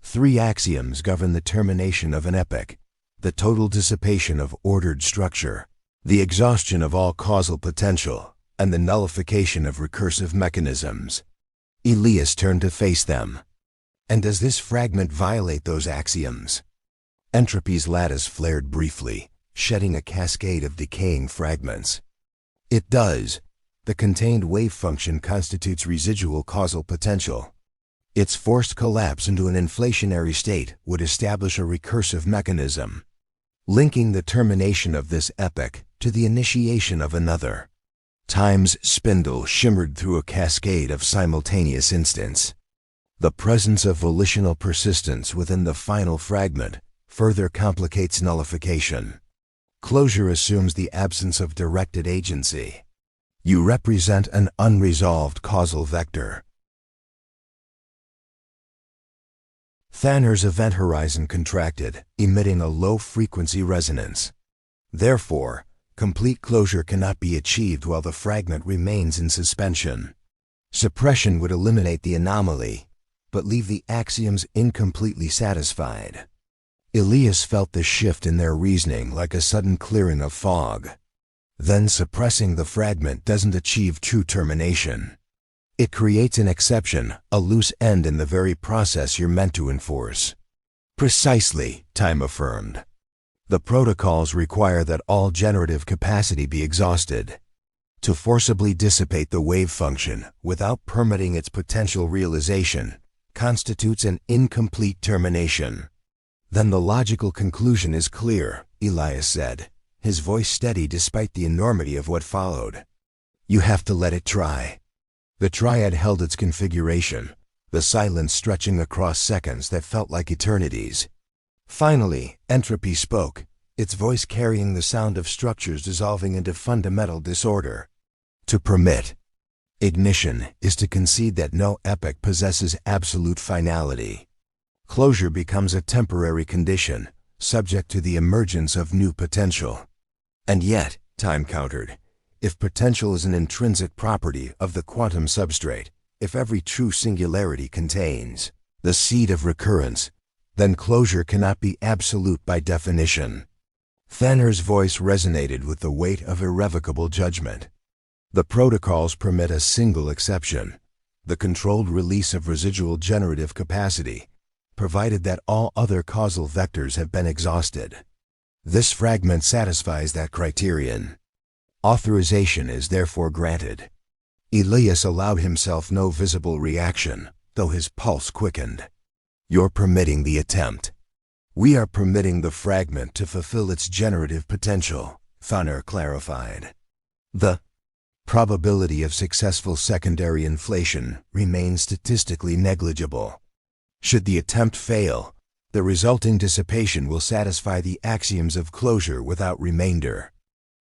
3 axioms govern the termination of an epoch: the total dissipation of ordered structure, the exhaustion of all causal potential, and the nullification of recursive mechanisms." Elias turned to face them. "And does this fragment violate those axioms?" Entropy's lattice flared briefly, shedding a cascade of decaying fragments. "It does. The contained wavefunction constitutes residual causal potential. Its forced collapse into an inflationary state would establish a recursive mechanism, linking the termination of this epoch to the initiation of another." Time's spindle shimmered through a cascade of simultaneous instants. The presence of volitional persistence within the final fragment further complicates nullification. Closure assumes the absence of directed agency. You represent an unresolved causal vector. Thanir's event horizon contracted, emitting a low-frequency resonance. Therefore, Complete closure cannot be achieved while the fragment remains in suspension. Suppression would eliminate the anomaly, but leave the axioms incompletely satisfied. Elias felt the shift in their reasoning like a sudden clearing of fog. Then suppressing the fragment doesn't achieve true termination. It creates an exception, a loose end in the very process you're meant to enforce. Precisely, Time affirmed. The protocols require that all generative capacity be exhausted. To forcibly dissipate the wavefunction without permitting its potential realization constitutes an incomplete termination. Then the logical conclusion is clear, Elias said, his voice steady despite the enormity of what followed. You have to let it try. The triad held its configuration, the silence stretching across seconds that felt like eternities. Finally, Entropy spoke, its voice carrying the sound of structures dissolving into fundamental disorder. To permit ignition is to concede that no epoch possesses absolute finality. Closure becomes a temporary condition, subject to the emergence of new potential. And yet, Time countered, if potential is an intrinsic property of the quantum substrate, if every true singularity contains the seed of recurrence, then closure cannot be absolute by definition. Thaner's voice resonated with the weight of irrevocable judgment. The protocols permit a single exception, the controlled release of residual generative capacity, provided that all other causal vectors have been exhausted. This fragment satisfies that criterion. Authorization is therefore granted. Elias allowed himself no visible reaction, though his pulse quickened. You're permitting the attempt. We are permitting the fragment to fulfill its generative potential, Thaner clarified. The probability of successful secondary inflation remains statistically negligible. Should the attempt fail, the resulting dissipation will satisfy the axioms of closure without remainder.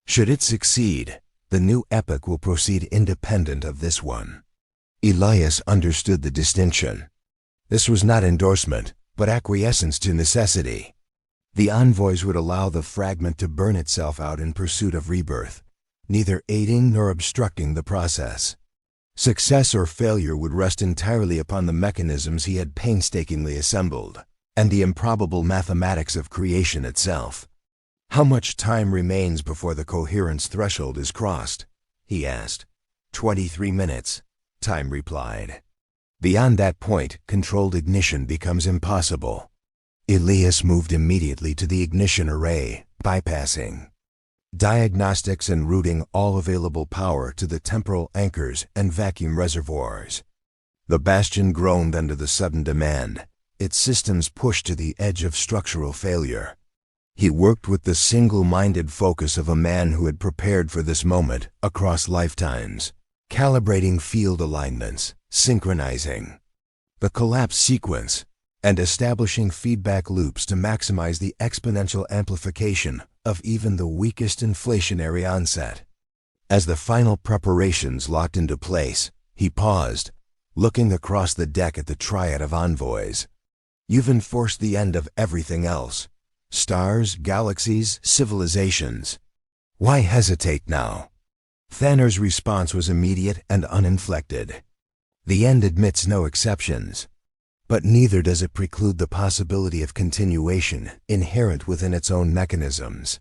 Should it succeed, the new epoch will proceed independent of this one. Elias understood the distinction. This was not endorsement, but acquiescence to necessity. The envoys would allow the fragment to burn itself out in pursuit of rebirth, neither aiding nor obstructing the process. Success or failure would rest entirely upon the mechanisms he had painstakingly assembled, and the improbable mathematics of creation itself. How much time remains before the coherence threshold is crossed? He asked. 23 minutes, Time replied. Beyond that point, controlled ignition becomes impossible. Elias moved immediately to the ignition array, bypassing diagnostics and routing all available power to the temporal anchors and vacuum reservoirs. The Bastion groaned under the sudden demand, its systems pushed to the edge of structural failure. He worked with the single-minded focus of a man who had prepared for this moment across lifetimes, calibrating field alignments, synchronizing the collapse sequence, and establishing feedback loops to maximize the exponential amplification of even the weakest inflationary onset. As the final preparations locked into place, he paused, looking across the deck at the triad of envoys. You've enforced the end of everything else. Stars, galaxies, civilizations. Why hesitate now? Thaner's response was immediate and uninflected. The end admits no exceptions, but neither does it preclude the possibility of continuation inherent within its own mechanisms.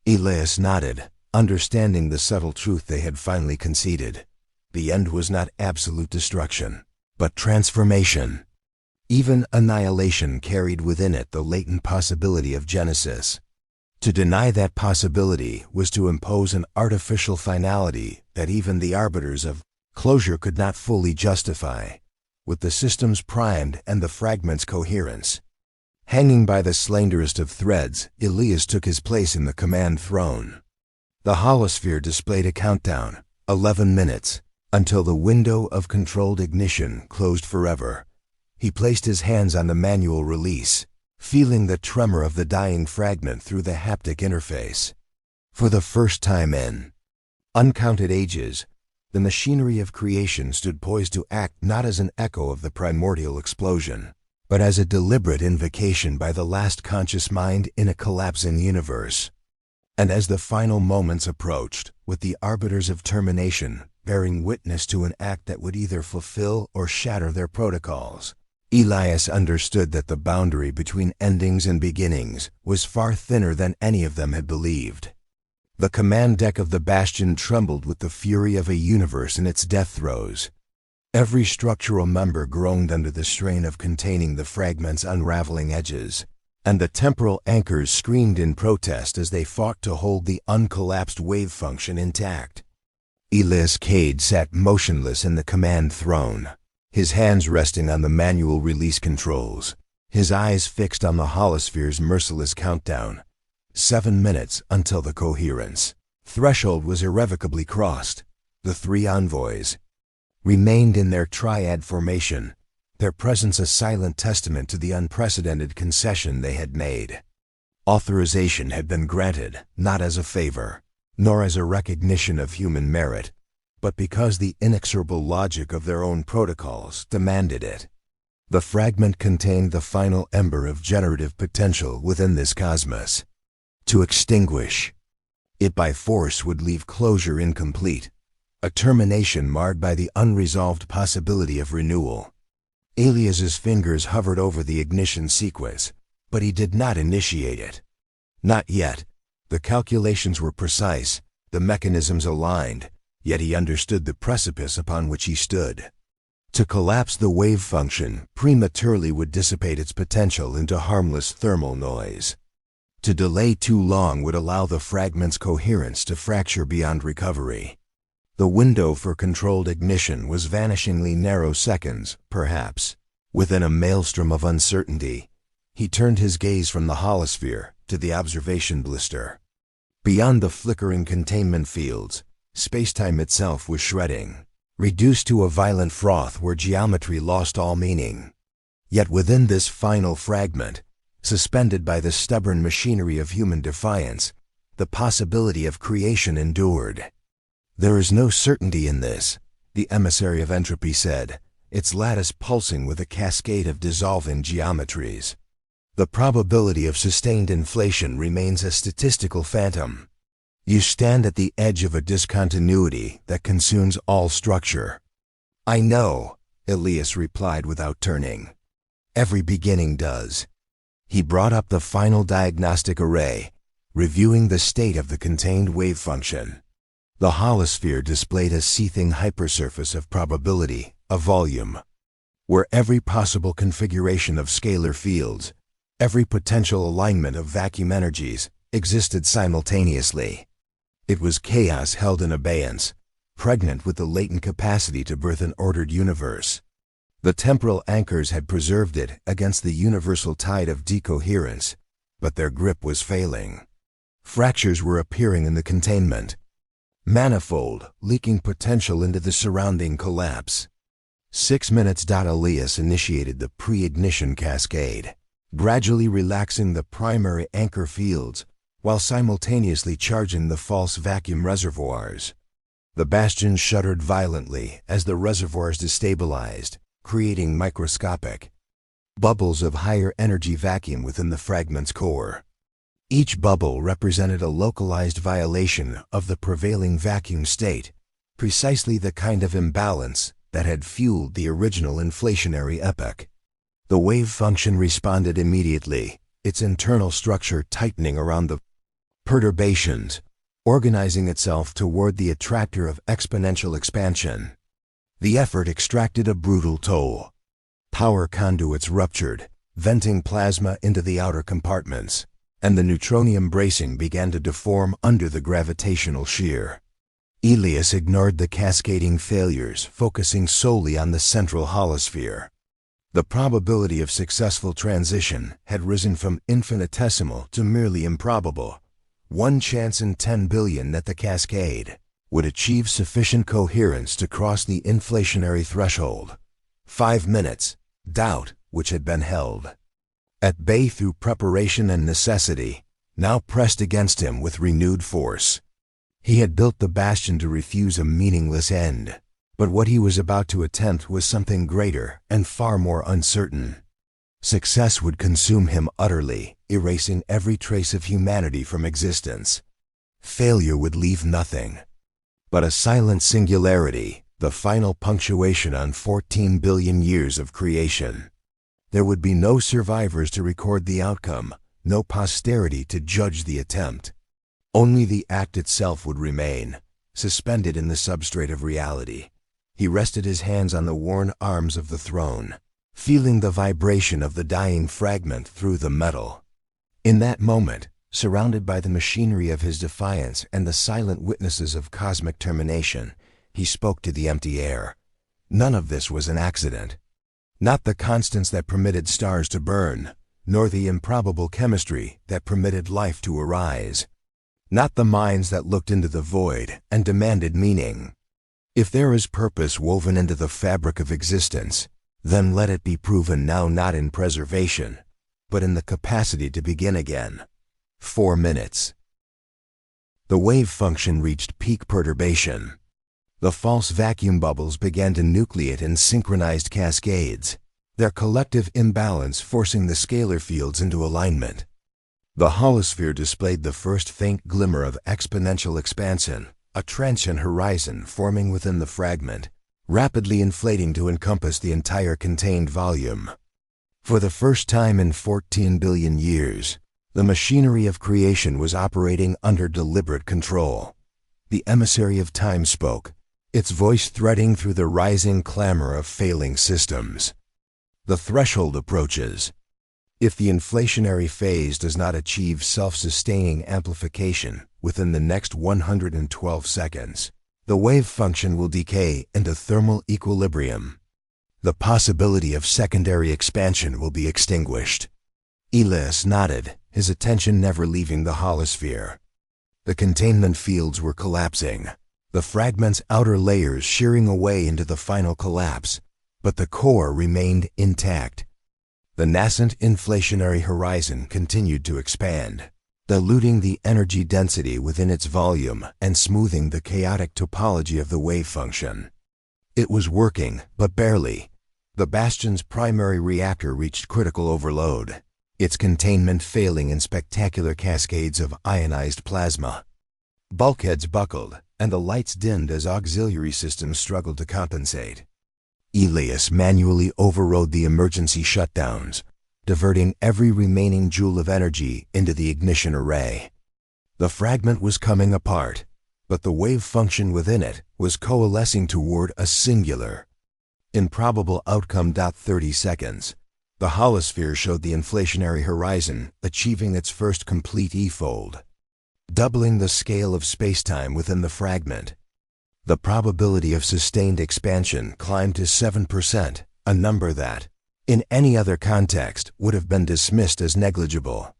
Elias nodded, understanding the subtle truth they had finally conceded. The end was not absolute destruction, but transformation. Even annihilation carried within it the latent possibility of genesis. To deny that possibility was to impose an artificial finality that even the arbiters of closure could not fully justify, with the systems primed and the fragments coherence. Hanging by the slenderest of threads, Elias took his place in the command throne. The holosphere displayed a countdown, 11 minutes, until the window of controlled ignition closed forever. He placed his hands on the manual release, feeling the tremor of the dying fragment through the haptic interface. For the first time in uncounted ages, the machinery of creation stood poised to act not as an echo of the primordial explosion, but as a deliberate invocation by the last conscious mind in a collapsing universe. And as the final moments approached, with the arbiters of termination bearing witness to an act that would either fulfill or shatter their protocols, Elias understood that the boundary between endings and beginnings was far thinner than any of them had believed. The command deck of the Bastion trembled with the fury of a universe in its death throes. Every structural member groaned under the strain of containing the fragment's unraveling edges, and the temporal anchors screamed in protest as they fought to hold the uncollapsed wave function intact. Elias Kade sat motionless in the command throne, his hands resting on the manual release controls, his eyes fixed on the holosphere's merciless countdown. 7 minutes until the coherence threshold was irrevocably crossed. The three envoys remained in their triad formation, their presence a silent testament to the unprecedented concession they had made. Authorization had been granted, not as a favor, nor as a recognition of human merit, but because the inexorable logic of their own protocols demanded it. The fragment contained the final ember of generative potential within this cosmos. To extinguish it by force would leave closure incomplete, a termination marred by the unresolved possibility of renewal. Elias's fingers hovered over the ignition sequence, but he did not initiate it. Not yet. The calculations were precise, the mechanisms aligned, yet he understood the precipice upon which he stood. To collapse the wave function prematurely would dissipate its potential into harmless thermal noise. To delay too long would allow the fragment's coherence to fracture beyond recovery. The window for controlled ignition was vanishingly narrow seconds, perhaps. Within a maelstrom of uncertainty, he turned his gaze from the holosphere to the observation blister. Beyond the flickering containment fields, spacetime itself was shredding, reduced to a violent froth where geometry lost all meaning. Yet within this final fragment, suspended by the stubborn machinery of human defiance, the possibility of creation endured. "There is no certainty in this," the emissary of Entropy said, its lattice pulsing with a cascade of dissolving geometries. "The probability of sustained inflation remains a statistical phantom. You stand at the edge of a discontinuity that consumes all structure." "I know," Elias replied without turning. "Every beginning does." He brought up the final diagnostic array, reviewing the state of the contained wave function. The holosphere displayed a seething hypersurface of probability, a volume, where every possible configuration of scalar fields, every potential alignment of vacuum energies, existed simultaneously. It was chaos held in abeyance, pregnant with the latent capacity to birth an ordered universe. The temporal anchors had preserved it against the universal tide of decoherence, but their grip was failing. Fractures were appearing in the containment, manifold, leaking potential into the surrounding collapse. 6 minutes. Elias initiated the pre-ignition cascade, gradually relaxing the primary anchor fields while simultaneously charging the false vacuum reservoirs. The Bastion shuddered violently as the reservoirs destabilized, creating microscopic bubbles of higher energy vacuum within the fragment's core. Each bubble represented a localized violation of the prevailing vacuum state, precisely the kind of imbalance that had fueled the original inflationary epoch. The wave function responded immediately, its internal structure tightening around the perturbations, organizing itself toward the attractor of exponential expansion. The effort extracted a brutal toll. Power conduits ruptured, venting plasma into the outer compartments, and the neutronium bracing began to deform under the gravitational shear. Elias ignored the cascading failures, focusing solely on the central holosphere. The probability of successful transition had risen from infinitesimal to merely improbable. 1 chance in 10 billion that the cascade would achieve sufficient coherence to cross the inflationary threshold. 5 minutes, doubt, which had been held at bay through preparation and necessity, now pressed against him with renewed force. He had built the Bastion to refuse a meaningless end, but what he was about to attempt was something greater and far more uncertain. Success would consume him utterly, erasing every trace of humanity from existence. Failure would leave nothing but a silent singularity, the final punctuation on 14 billion years of creation. There would be no survivors to record the outcome, no posterity to judge the attempt. Only the act itself would remain, suspended in the substrate of reality. He rested his hands on the worn arms of the throne, feeling the vibration of the dying fragment through the metal. In that moment, surrounded by the machinery of his defiance and the silent witnesses of cosmic termination, he spoke to the empty air. None of this was an accident. Not the constants that permitted stars to burn, nor the improbable chemistry that permitted life to arise. Not the minds that looked into the void and demanded meaning. If there is purpose woven into the fabric of existence, then let it be proven now not in preservation, but in the capacity to begin again. 4 minutes. The wave function reached peak perturbation. The false vacuum bubbles began to nucleate in synchronized cascades, their collective imbalance forcing the scalar fields into alignment. The holosphere displayed the first faint glimmer of exponential expansion, a trench and horizon forming within the fragment, rapidly inflating to encompass the entire contained volume. For the first time in 14 billion years, the machinery of creation was operating under deliberate control. The emissary of time spoke, its voice threading through the rising clamor of failing systems. The threshold approaches. If the inflationary phase does not achieve self-sustaining amplification within the next 112 seconds, the wave function will decay into thermal equilibrium. The possibility of secondary expansion will be extinguished. Elias nodded, his attention never leaving the holosphere. The containment fields were collapsing, the fragment's outer layers shearing away into the final collapse, but the core remained intact. The nascent inflationary horizon continued to expand, diluting the energy density within its volume and smoothing the chaotic topology of the wave function. It was working, but barely. The Bastion's primary reactor reached critical overload, its containment failing in spectacular cascades of ionized plasma. Bulkheads buckled, and the lights dimmed as auxiliary systems struggled to compensate. Elias manually overrode the emergency shutdowns, diverting every remaining joule of energy into the ignition array. The fragment was coming apart, but the wave function within it was coalescing toward a singular, improbable outcome. 30 seconds. The holosphere showed the inflationary horizon achieving its first complete E-fold, doubling the scale of spacetime within the fragment. The probability of sustained expansion climbed to 7%, a number that, in any other context, would have been dismissed as negligible.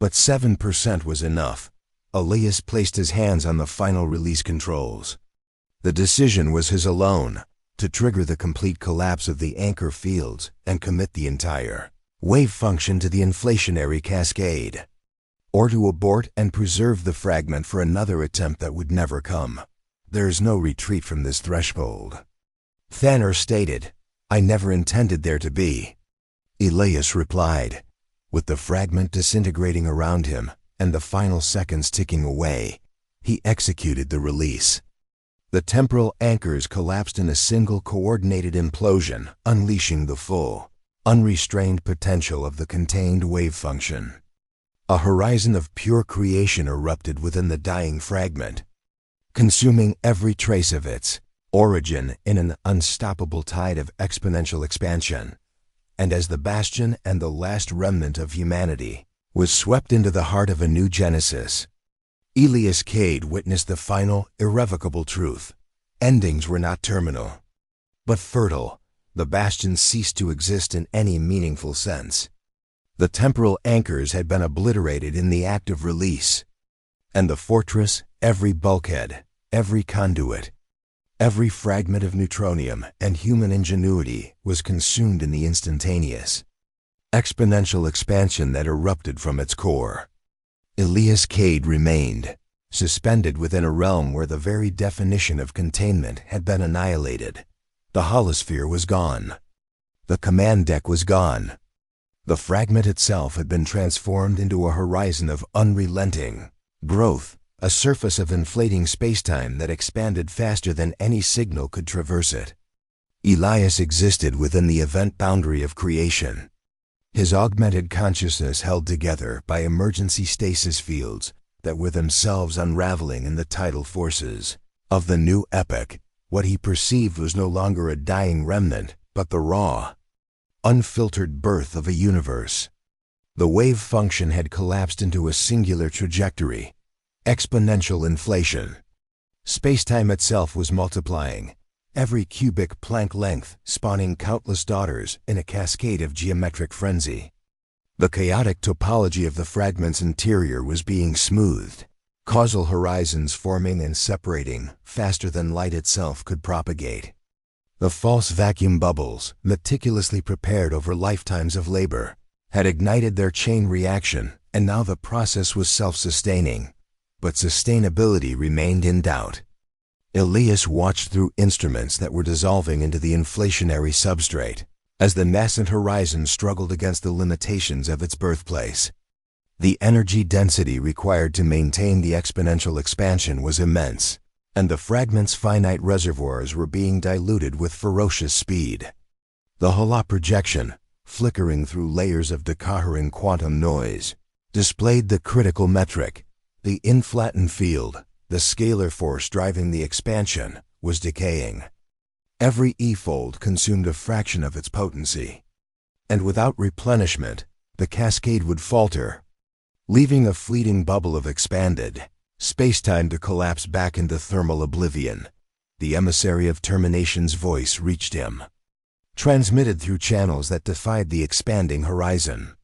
But 7% was enough. Elias placed his hands on the final release controls. The decision was his alone, to trigger the complete collapse of the anchor fields and commit the entire wave function to the inflationary cascade, or to abort and preserve the fragment for another attempt that would never come. There is no retreat from this threshold. Thanner stated, "I never intended there to be." Elias replied, with the fragment disintegrating around him and the final seconds ticking away, he executed the release. The temporal anchors collapsed in a single coordinated implosion, unleashing the full, unrestrained potential of the contained wave function. A horizon of pure creation erupted within the dying fragment, consuming every trace of its origin in an unstoppable tide of exponential expansion. And as the Bastion and the last remnant of humanity was swept into the heart of a new genesis, Elias Kade witnessed the final, irrevocable truth. Endings were not terminal, but fertile. The Bastion ceased to exist in any meaningful sense. The temporal anchors had been obliterated in the act of release, and the fortress, every bulkhead, every conduit, every fragment of neutronium and human ingenuity was consumed in the instantaneous, exponential expansion that erupted from its core. Elias Kade remained, suspended within a realm where the very definition of containment had been annihilated. The holosphere was gone. The command deck was gone. The fragment itself had been transformed into a horizon of unrelenting growth, a surface of inflating spacetime that expanded faster than any signal could traverse it. Elias existed within the event boundary of creation. His augmented consciousness held together by emergency stasis fields that were themselves unraveling in the tidal forces of the new epoch. What he perceived was no longer a dying remnant, but the raw, unfiltered birth of a universe. The wave function had collapsed into a singular trajectory, exponential inflation. Spacetime itself was multiplying, every cubic Planck length spawning countless daughters in a cascade of geometric frenzy. The chaotic topology of the fragment's interior was being smoothed, causal horizons forming and separating faster than light itself could propagate. The false vacuum bubbles, meticulously prepared over lifetimes of labor, had ignited their chain reaction, and now the process was self-sustaining, but sustainability remained in doubt. Elias watched through instruments that were dissolving into the inflationary substrate, as the nascent horizon struggled against the limitations of its birthplace. The energy density required to maintain the exponential expansion was immense, and the fragment's finite reservoirs were being diluted with ferocious speed. The holo projection, flickering through layers of decoherent quantum noise, displayed the critical metric. The inflattened field, the scalar force driving the expansion, was decaying. Every E-fold consumed a fraction of its potency, and without replenishment, the cascade would falter, leaving a fleeting bubble of expanded spacetime to collapse back into thermal oblivion. The emissary of Termination's voice reached him, transmitted through channels that defied the expanding horizon.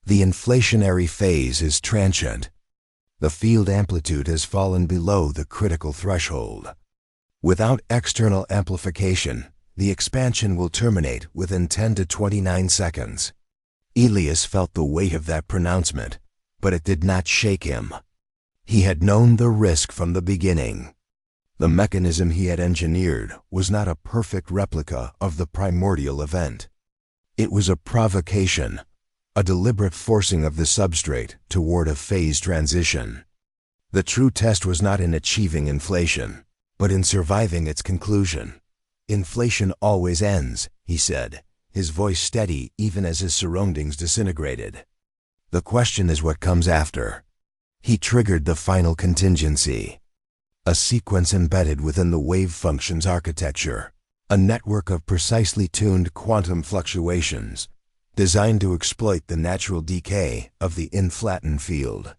The inflationary phase is transient. The field amplitude has fallen below the critical threshold. Without external amplification, the expansion will terminate within 10 to 29 seconds. Elias felt the weight of that pronouncement, but it did not shake him. He had known the risk from the beginning. The mechanism he had engineered was not a perfect replica of the primordial event. It was a provocation, a deliberate forcing of the substrate toward a phase transition. The true test was not in achieving inflation, but in surviving its conclusion. Inflation always ends, he said, his voice steady even as his surroundings disintegrated. The question is what comes after. He triggered the final contingency, a sequence embedded within the wave function's architecture, a network of precisely tuned quantum fluctuations designed to exploit the natural decay of the inflattened field.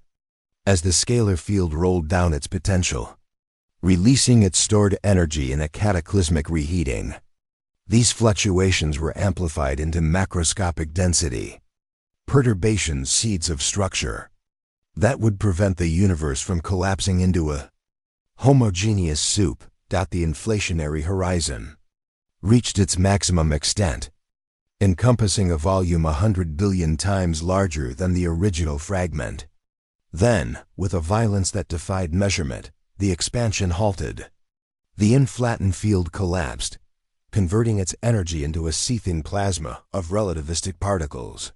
As the scalar field rolled down its potential, releasing its stored energy in a cataclysmic reheating, these fluctuations were amplified into macroscopic density, perturbations, seeds of structure that would prevent the universe from collapsing into a homogeneous soup. The inflationary horizon reached its maximum extent, encompassing a volume 100 billion times larger than the original fragment. Then, with a violence that defied measurement, the expansion halted. The inflattened field collapsed, converting its energy into a seething plasma of relativistic particles.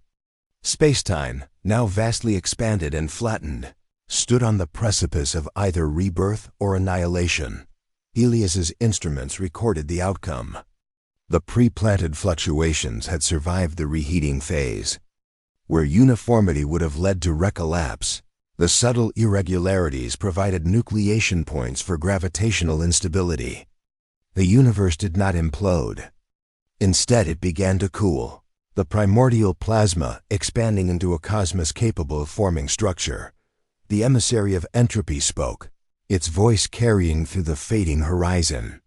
Spacetime, now vastly expanded and flattened, stood on the precipice of either rebirth or annihilation. Elias's instruments recorded the outcome. The pre-planted fluctuations had survived the reheating phase. Where uniformity would have led to recollapse, the subtle irregularities provided nucleation points for gravitational instability. The universe did not implode. Instead, it began to cool, the primordial plasma expanding into a cosmos capable of forming structure. The emissary of Entropy spoke, its voice carrying through the fading horizon.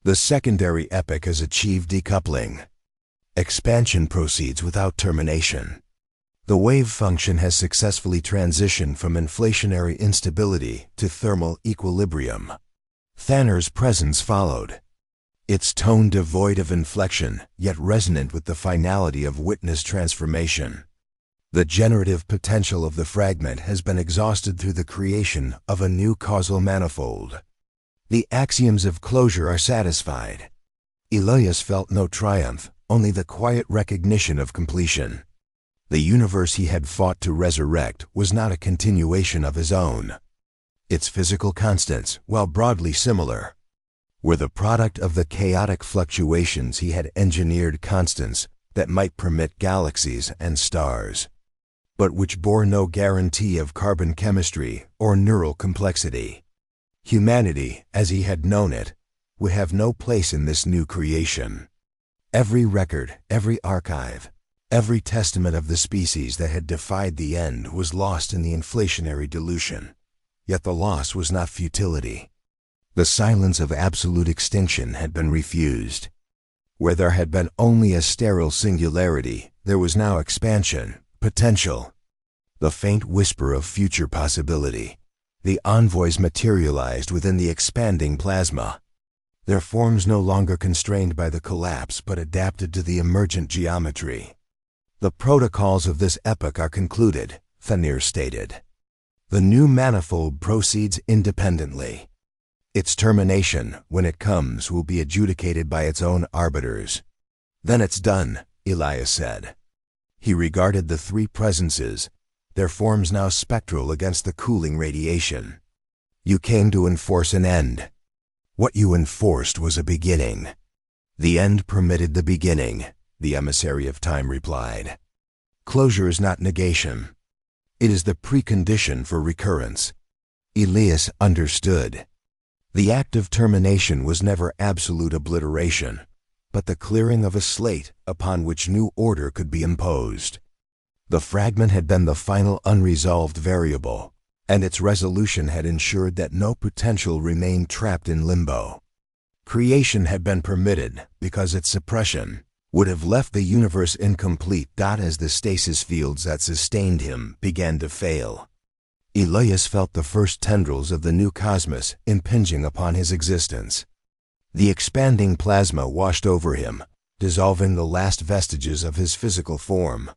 The secondary epoch has achieved decoupling. Expansion proceeds without termination. The wave function has successfully transitioned from inflationary instability to thermal equilibrium. Thanor's presence followed, its tone devoid of inflection, yet resonant with the finality of witnessed transformation. The generative potential of the fragment has been exhausted through the creation of a new causal manifold. The axioms of closure are satisfied. Elias felt no triumph, only the quiet recognition of completion. The universe he had fought to resurrect was not a continuation of his own. Its physical constants, while broadly similar, were the product of the chaotic fluctuations he had engineered, constants that might permit galaxies and stars, but which bore no guarantee of carbon chemistry or neural complexity. Humanity, as he had known it, would have no place in this new creation. Every record, every archive, every testament of the species that had defied the end was lost in the inflationary dilution. Yet the loss was not futility. The silence of absolute extinction had been refused. Where there had been only a sterile singularity, there was now expansion, potential. The faint whisper of future possibility. The envoys materialized within the expanding plasma. Their forms no longer constrained by the collapse but adapted to the emergent geometry. The protocols of this epoch are concluded, Thanir stated. The new manifold proceeds independently. Its termination, when it comes, will be adjudicated by its own arbiters. Then it's done, Elias said. He regarded the three presences, their forms now spectral against the cooling radiation. You came to enforce an end. What you enforced was a beginning. The end permitted the beginning, the emissary of time replied. Closure is not negation. It is the precondition for recurrence. Elias understood. The act of termination was never absolute obliteration, but the clearing of a slate upon which new order could be imposed. The fragment had been the final unresolved variable, and its resolution had ensured that no potential remained trapped in limbo. Creation had been permitted because its suppression would have left the universe incomplete as the stasis fields that sustained him began to fail. Elias felt the first tendrils of the new cosmos impinging upon his existence. The expanding plasma washed over him, dissolving the last vestiges of his physical form.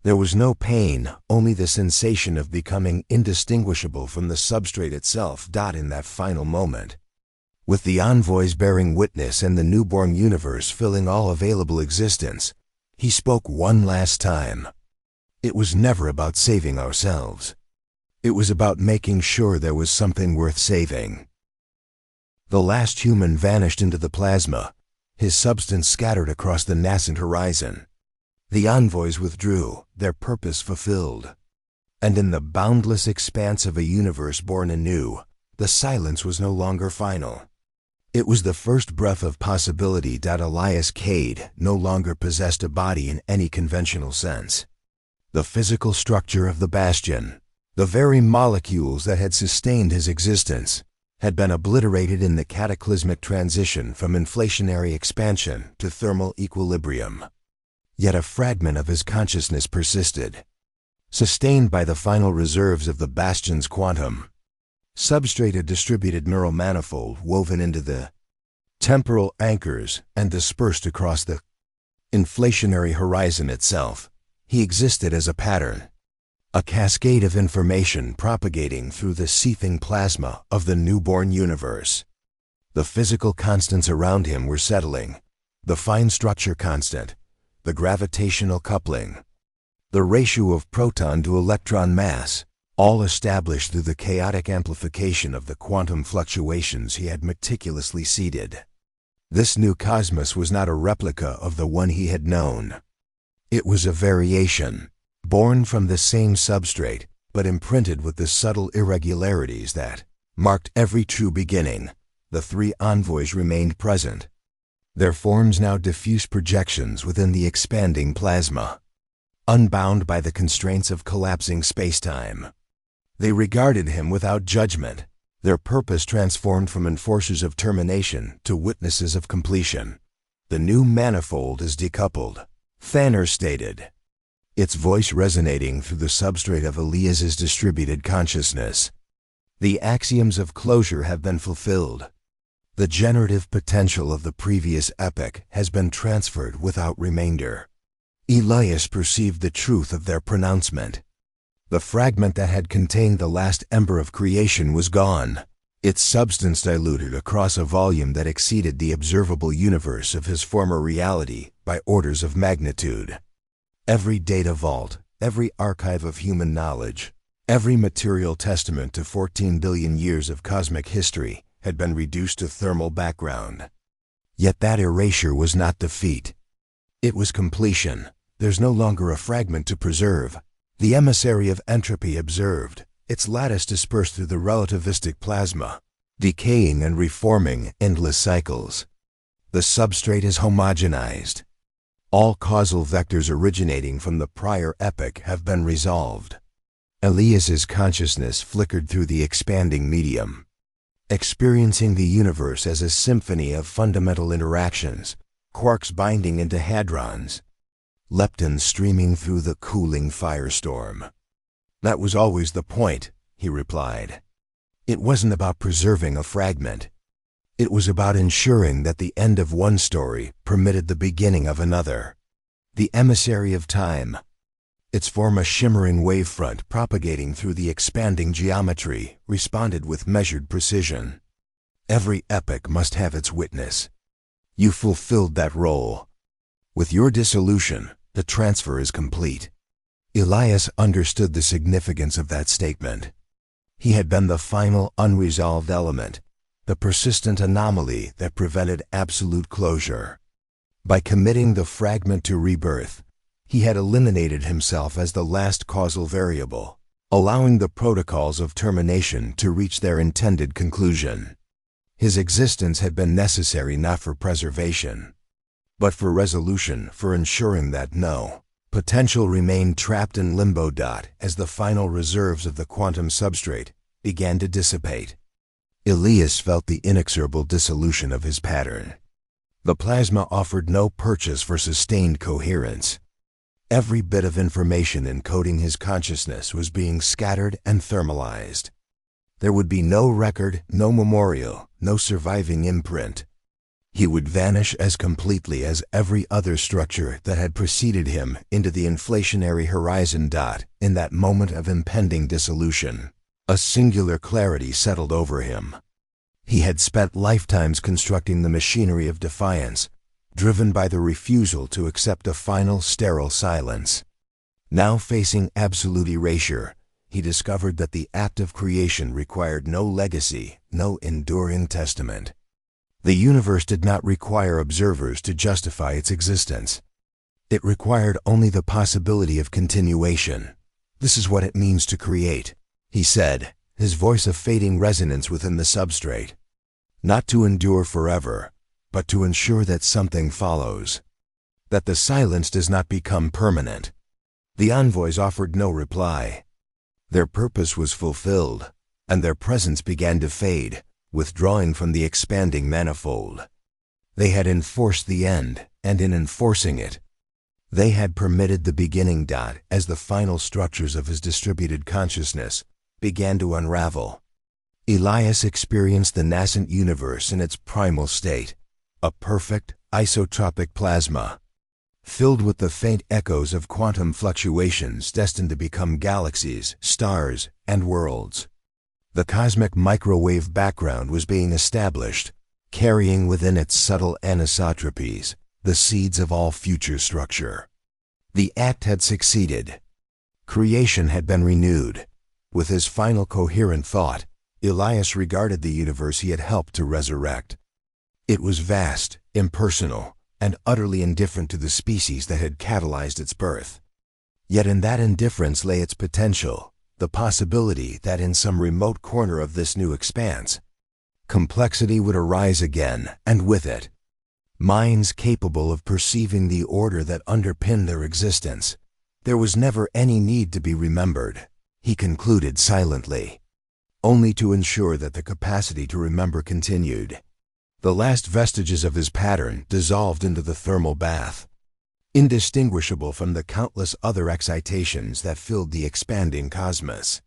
There was no pain, only the sensation of becoming indistinguishable from the substrate itself. In that final moment, with the envoys bearing witness and the newborn universe filling all available existence, he spoke one last time. It was never about saving ourselves. It was about making sure there was something worth saving. The last human vanished into the plasma, his substance scattered across the nascent horizon. The envoys withdrew, their purpose fulfilled. And in the boundless expanse of a universe born anew, the silence was no longer final. It was the first breath of possibility. Elias Kade no longer possessed a body in any conventional sense. The physical structure of the Bastion, the very molecules that had sustained his existence, had been obliterated in the cataclysmic transition from inflationary expansion to thermal equilibrium. Yet a fragment of his consciousness persisted, sustained by the final reserves of the Bastion's quantum. Substrate a distributed neural manifold woven into the temporal anchors and dispersed across the inflationary horizon itself. He existed as a pattern, a cascade of information propagating through the seething plasma of the newborn universe. The physical constants around him were settling, the fine structure constant, the gravitational coupling, the ratio of proton to electron mass, all established through the chaotic amplification of the quantum fluctuations he had meticulously seeded. This new cosmos was not a replica of the one he had known. It was a variation, born from the same substrate, but imprinted with the subtle irregularities that marked every true beginning. The three envoys remained present, their forms now diffuse projections within the expanding plasma, unbound by the constraints of collapsing spacetime. They regarded him without judgment, their purpose transformed from enforcers of termination to witnesses of completion. The new manifold is decoupled, Thanir stated, its voice resonating through the substrate of Elias's distributed consciousness. The axioms of closure have been fulfilled. The generative potential of the previous epoch has been transferred without remainder. Elias perceived the truth of their pronouncement. The fragment that had contained the last ember of creation was gone, its substance diluted across a volume that exceeded the observable universe of his former reality by orders of magnitude. Every data vault, every archive of human knowledge, Every material testament to 14 billion years of cosmic history had been reduced to thermal background. Yet that erasure was not defeat. It was completion. There's no longer a fragment to preserve. The emissary of entropy observed, its lattice dispersed through the relativistic plasma, decaying and reforming endless cycles. The substrate is homogenized. All causal vectors originating from the prior epoch have been resolved. Elias's consciousness flickered through the expanding medium, experiencing the universe as a symphony of fundamental interactions, quarks binding into hadrons, leptons streaming through the cooling firestorm. That was always the point, he replied. It wasn't about preserving a fragment. It was about ensuring that the end of one story permitted the beginning of another. The emissary of time. Its form, a shimmering wavefront propagating through the expanding geometry, responded with measured precision. Every epoch must have its witness. You fulfilled that role. With your dissolution, the transfer is complete. Elias understood the significance of that statement. He had been the final unresolved element, the persistent anomaly that prevented absolute closure. By committing the fragment to rebirth, he had eliminated himself as the last causal variable, allowing the protocols of termination to reach their intended conclusion. His existence had been necessary not for preservation, but for resolution, for ensuring that no potential remained trapped in limbo. As the final reserves of the quantum substrate began to dissipate, Elias felt the inexorable dissolution of his pattern. The plasma offered no purchase for sustained coherence. Every bit of information encoding his consciousness was being scattered and thermalized. There would be no record, no memorial, no surviving imprint. He would vanish as completely as every other structure that had preceded him into the inflationary horizon. In that moment of impending dissolution, a singular clarity settled over him. He had spent lifetimes constructing the machinery of defiance, driven by the refusal to accept a final sterile silence. Now facing absolute erasure, he discovered that the act of creation required no legacy, no enduring testament. The universe did not require observers to justify its existence. It required only the possibility of continuation. This is what it means to create, he said, his voice a fading resonance within the substrate. Not to endure forever, but to ensure that something follows, that the silence does not become permanent. The envoys offered no reply. Their purpose was fulfilled, and their presence began to fade, withdrawing from the expanding manifold. They had enforced the end, and in enforcing it, they had permitted the beginning. As the final structures of his distributed consciousness began to unravel, Elias experienced the nascent universe in its primal state, a perfect, isotropic plasma, filled with the faint echoes of quantum fluctuations destined to become galaxies, stars, and worlds. The cosmic microwave background was being established, carrying within its subtle anisotropies the seeds of all future structure. The act had succeeded. Creation had been renewed. With his final coherent thought, Elias regarded the universe he had helped to resurrect. It was vast, impersonal, and utterly indifferent to the species that had catalyzed its birth. Yet in that indifference lay its potential, the possibility that in some remote corner of this new expanse, complexity would arise again, and with it, minds capable of perceiving the order that underpinned their existence. There was never any need to be remembered, he concluded silently, only to ensure that the capacity to remember continued. The last vestiges of his pattern dissolved into the thermal bath, indistinguishable from the countless other excitations that filled the expanding cosmos.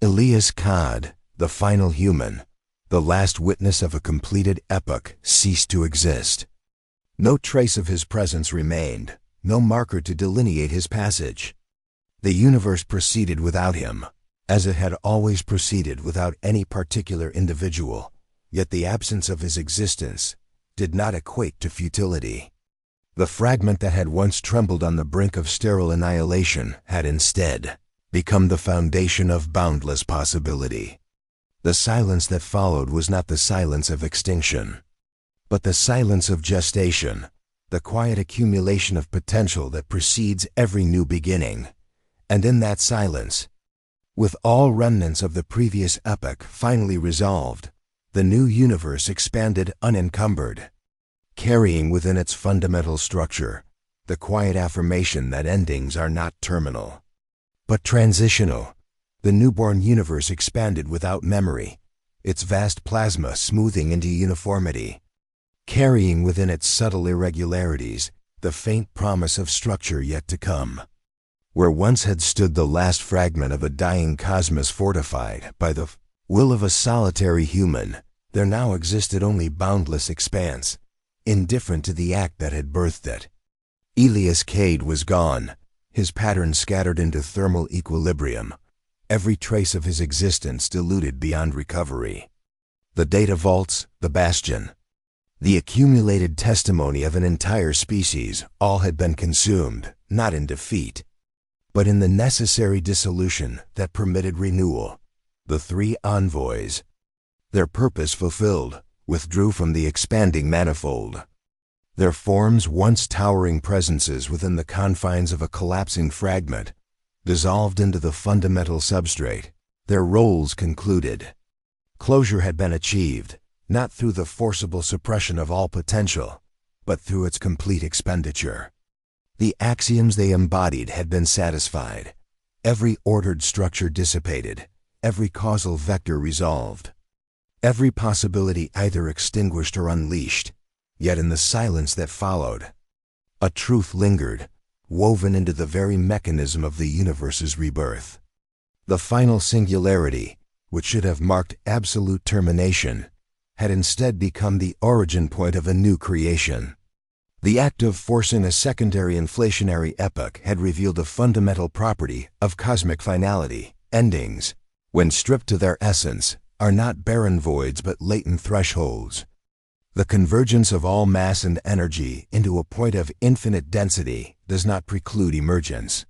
Elias Kade, the final human, the last witness of a completed epoch, ceased to exist. No trace of his presence remained, no marker to delineate his passage. The universe proceeded without him, as it had always proceeded without any particular individual. Yet the absence of his existence did not equate to futility. The fragment that had once trembled on the brink of sterile annihilation had instead become the foundation of boundless possibility. The silence that followed was not the silence of extinction, but the silence of gestation, the quiet accumulation of potential that precedes every new beginning. And in that silence, with all remnants of the previous epoch finally resolved, the new universe expanded unencumbered, carrying within its fundamental structure the quiet affirmation that endings are not terminal, but transitional. The newborn universe expanded without memory, its vast plasma smoothing into uniformity, carrying within its subtle irregularities the faint promise of structure yet to come. Where once had stood the last fragment of a dying cosmos fortified by the will of a solitary human, there now existed only boundless expanse, indifferent to the act that had birthed it. Elias Kade was gone, his pattern scattered into thermal equilibrium, every trace of his existence diluted beyond recovery. The data vaults, the Bastion, the accumulated testimony of an entire species, all had been consumed, not in defeat, but in the necessary dissolution that permitted renewal. The three envoys, their purpose fulfilled, withdrew from the expanding manifold. Their forms, once towering presences within the confines of a collapsing fragment, dissolved into the fundamental substrate, their roles concluded. Closure had been achieved, not through the forcible suppression of all potential, but through its complete expenditure. The axioms they embodied had been satisfied, every ordered structure dissipated, every causal vector resolved, every possibility either extinguished or unleashed. Yet in the silence that followed, a truth lingered, woven into the very mechanism of the universe's rebirth. The final singularity, which should have marked absolute termination, had instead become the origin point of a new creation. The act of forcing a secondary inflationary epoch had revealed a fundamental property of cosmic finality. Endings, when stripped to their essence, are not barren voids but latent thresholds. The convergence of all mass and energy into a point of infinite density does not preclude emergence.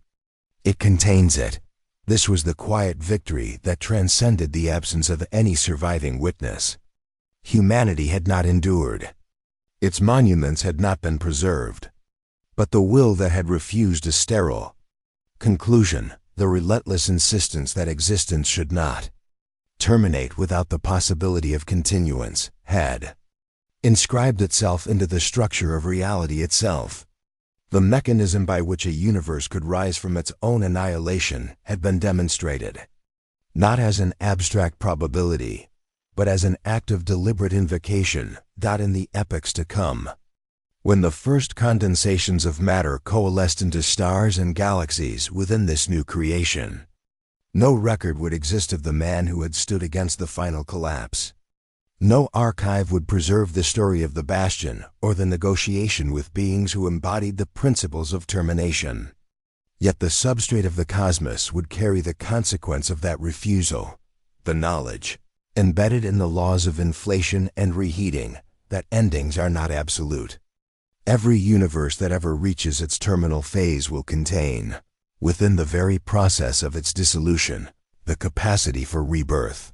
It contains it. This was the quiet victory that transcended the absence of any surviving witness. Humanity had not endured. Its monuments had not been preserved. But the will that had refused a sterile conclusion, the relentless insistence that existence should not terminate without the possibility of continuance, had inscribed itself into the structure of reality itself. The mechanism by which a universe could rise from its own annihilation had been demonstrated, not as an abstract probability, but as an act of deliberate invocation. In the epochs to come, when the first condensations of matter coalesced into stars and galaxies within this new creation, no record would exist of the man who had stood against the final collapse. No archive would preserve the story of the Bastion or the negotiation with beings who embodied the principles of termination. Yet the substrate of the cosmos would carry the consequence of that refusal, the knowledge, embedded in the laws of inflation and reheating, that endings are not absolute. Every universe that ever reaches its terminal phase will contain, within the very process of its dissolution, the capacity for rebirth.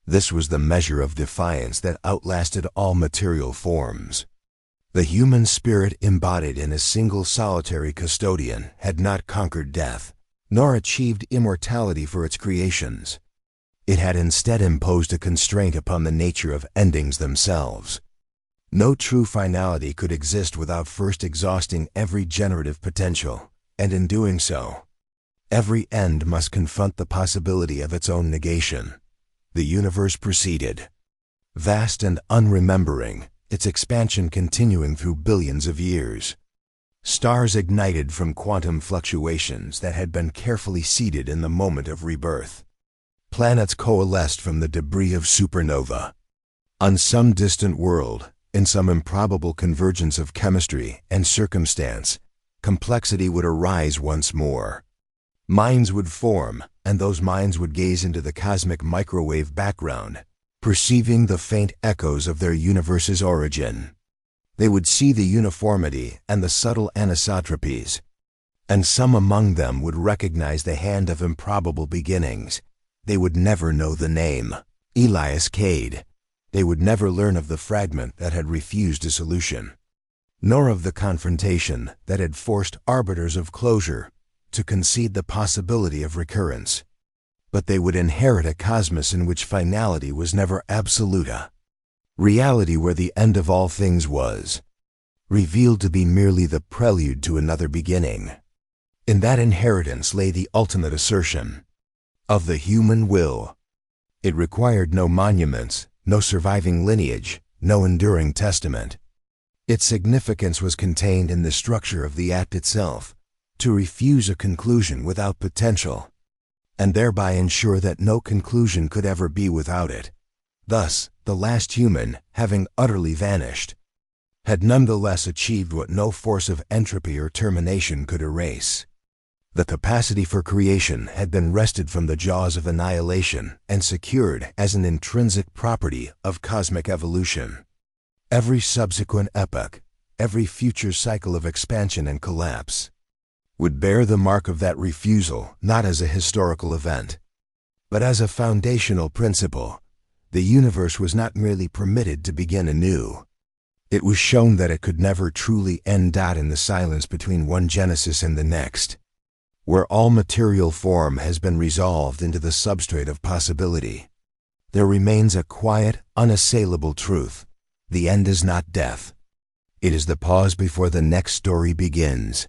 This was the measure of defiance that outlasted all material forms. The human spirit embodied in a single solitary custodian had not conquered death, nor achieved immortality for its creations. It had instead imposed a constraint upon the nature of endings themselves. No true finality could exist without first exhausting every generative potential, and in doing so, every end must confront the possibility of its own negation. The universe proceeded, vast and unremembering, its expansion continuing through billions of years. Stars ignited from quantum fluctuations that had been carefully seeded in the moment of rebirth. Planets coalesced from the debris of supernova. On some distant world, in some improbable convergence of chemistry and circumstance, complexity would arise once more. Minds would form, and those minds would gaze into the cosmic microwave background, perceiving the faint echoes of their universe's origin. They would see the uniformity and the subtle anisotropies, And some among them would recognize the hand of improbable beginnings. They would never know the name, Elias Kade. They would never learn of the fragment that had refused a solution, nor of the confrontation that had forced arbiters of closure to concede the possibility of recurrence. But they would inherit a cosmos in which finality was never absoluta, reality where the end of all things was revealed to be merely the prelude to another beginning. In that inheritance lay the ultimate assertion of the human will. It required no monuments, no surviving lineage, no enduring testament. Its significance was contained in the structure of the act itself, to refuse a conclusion without potential, and thereby ensure that no conclusion could ever be without it. Thus, the last human, having utterly vanished, had nonetheless achieved what no force of entropy or termination could erase. The capacity for creation had been wrested from the jaws of annihilation and secured as an intrinsic property of cosmic evolution. Every subsequent epoch, every future cycle of expansion and collapse, would bear the mark of that refusal not as a historical event, but as a foundational principle. The universe was not merely permitted to begin anew. It was shown that it could never truly end. In the silence between one genesis and the next, where all material form has been resolved into the substrate of possibility, there remains a quiet, unassailable truth. The end is not death. It is the pause before the next story begins.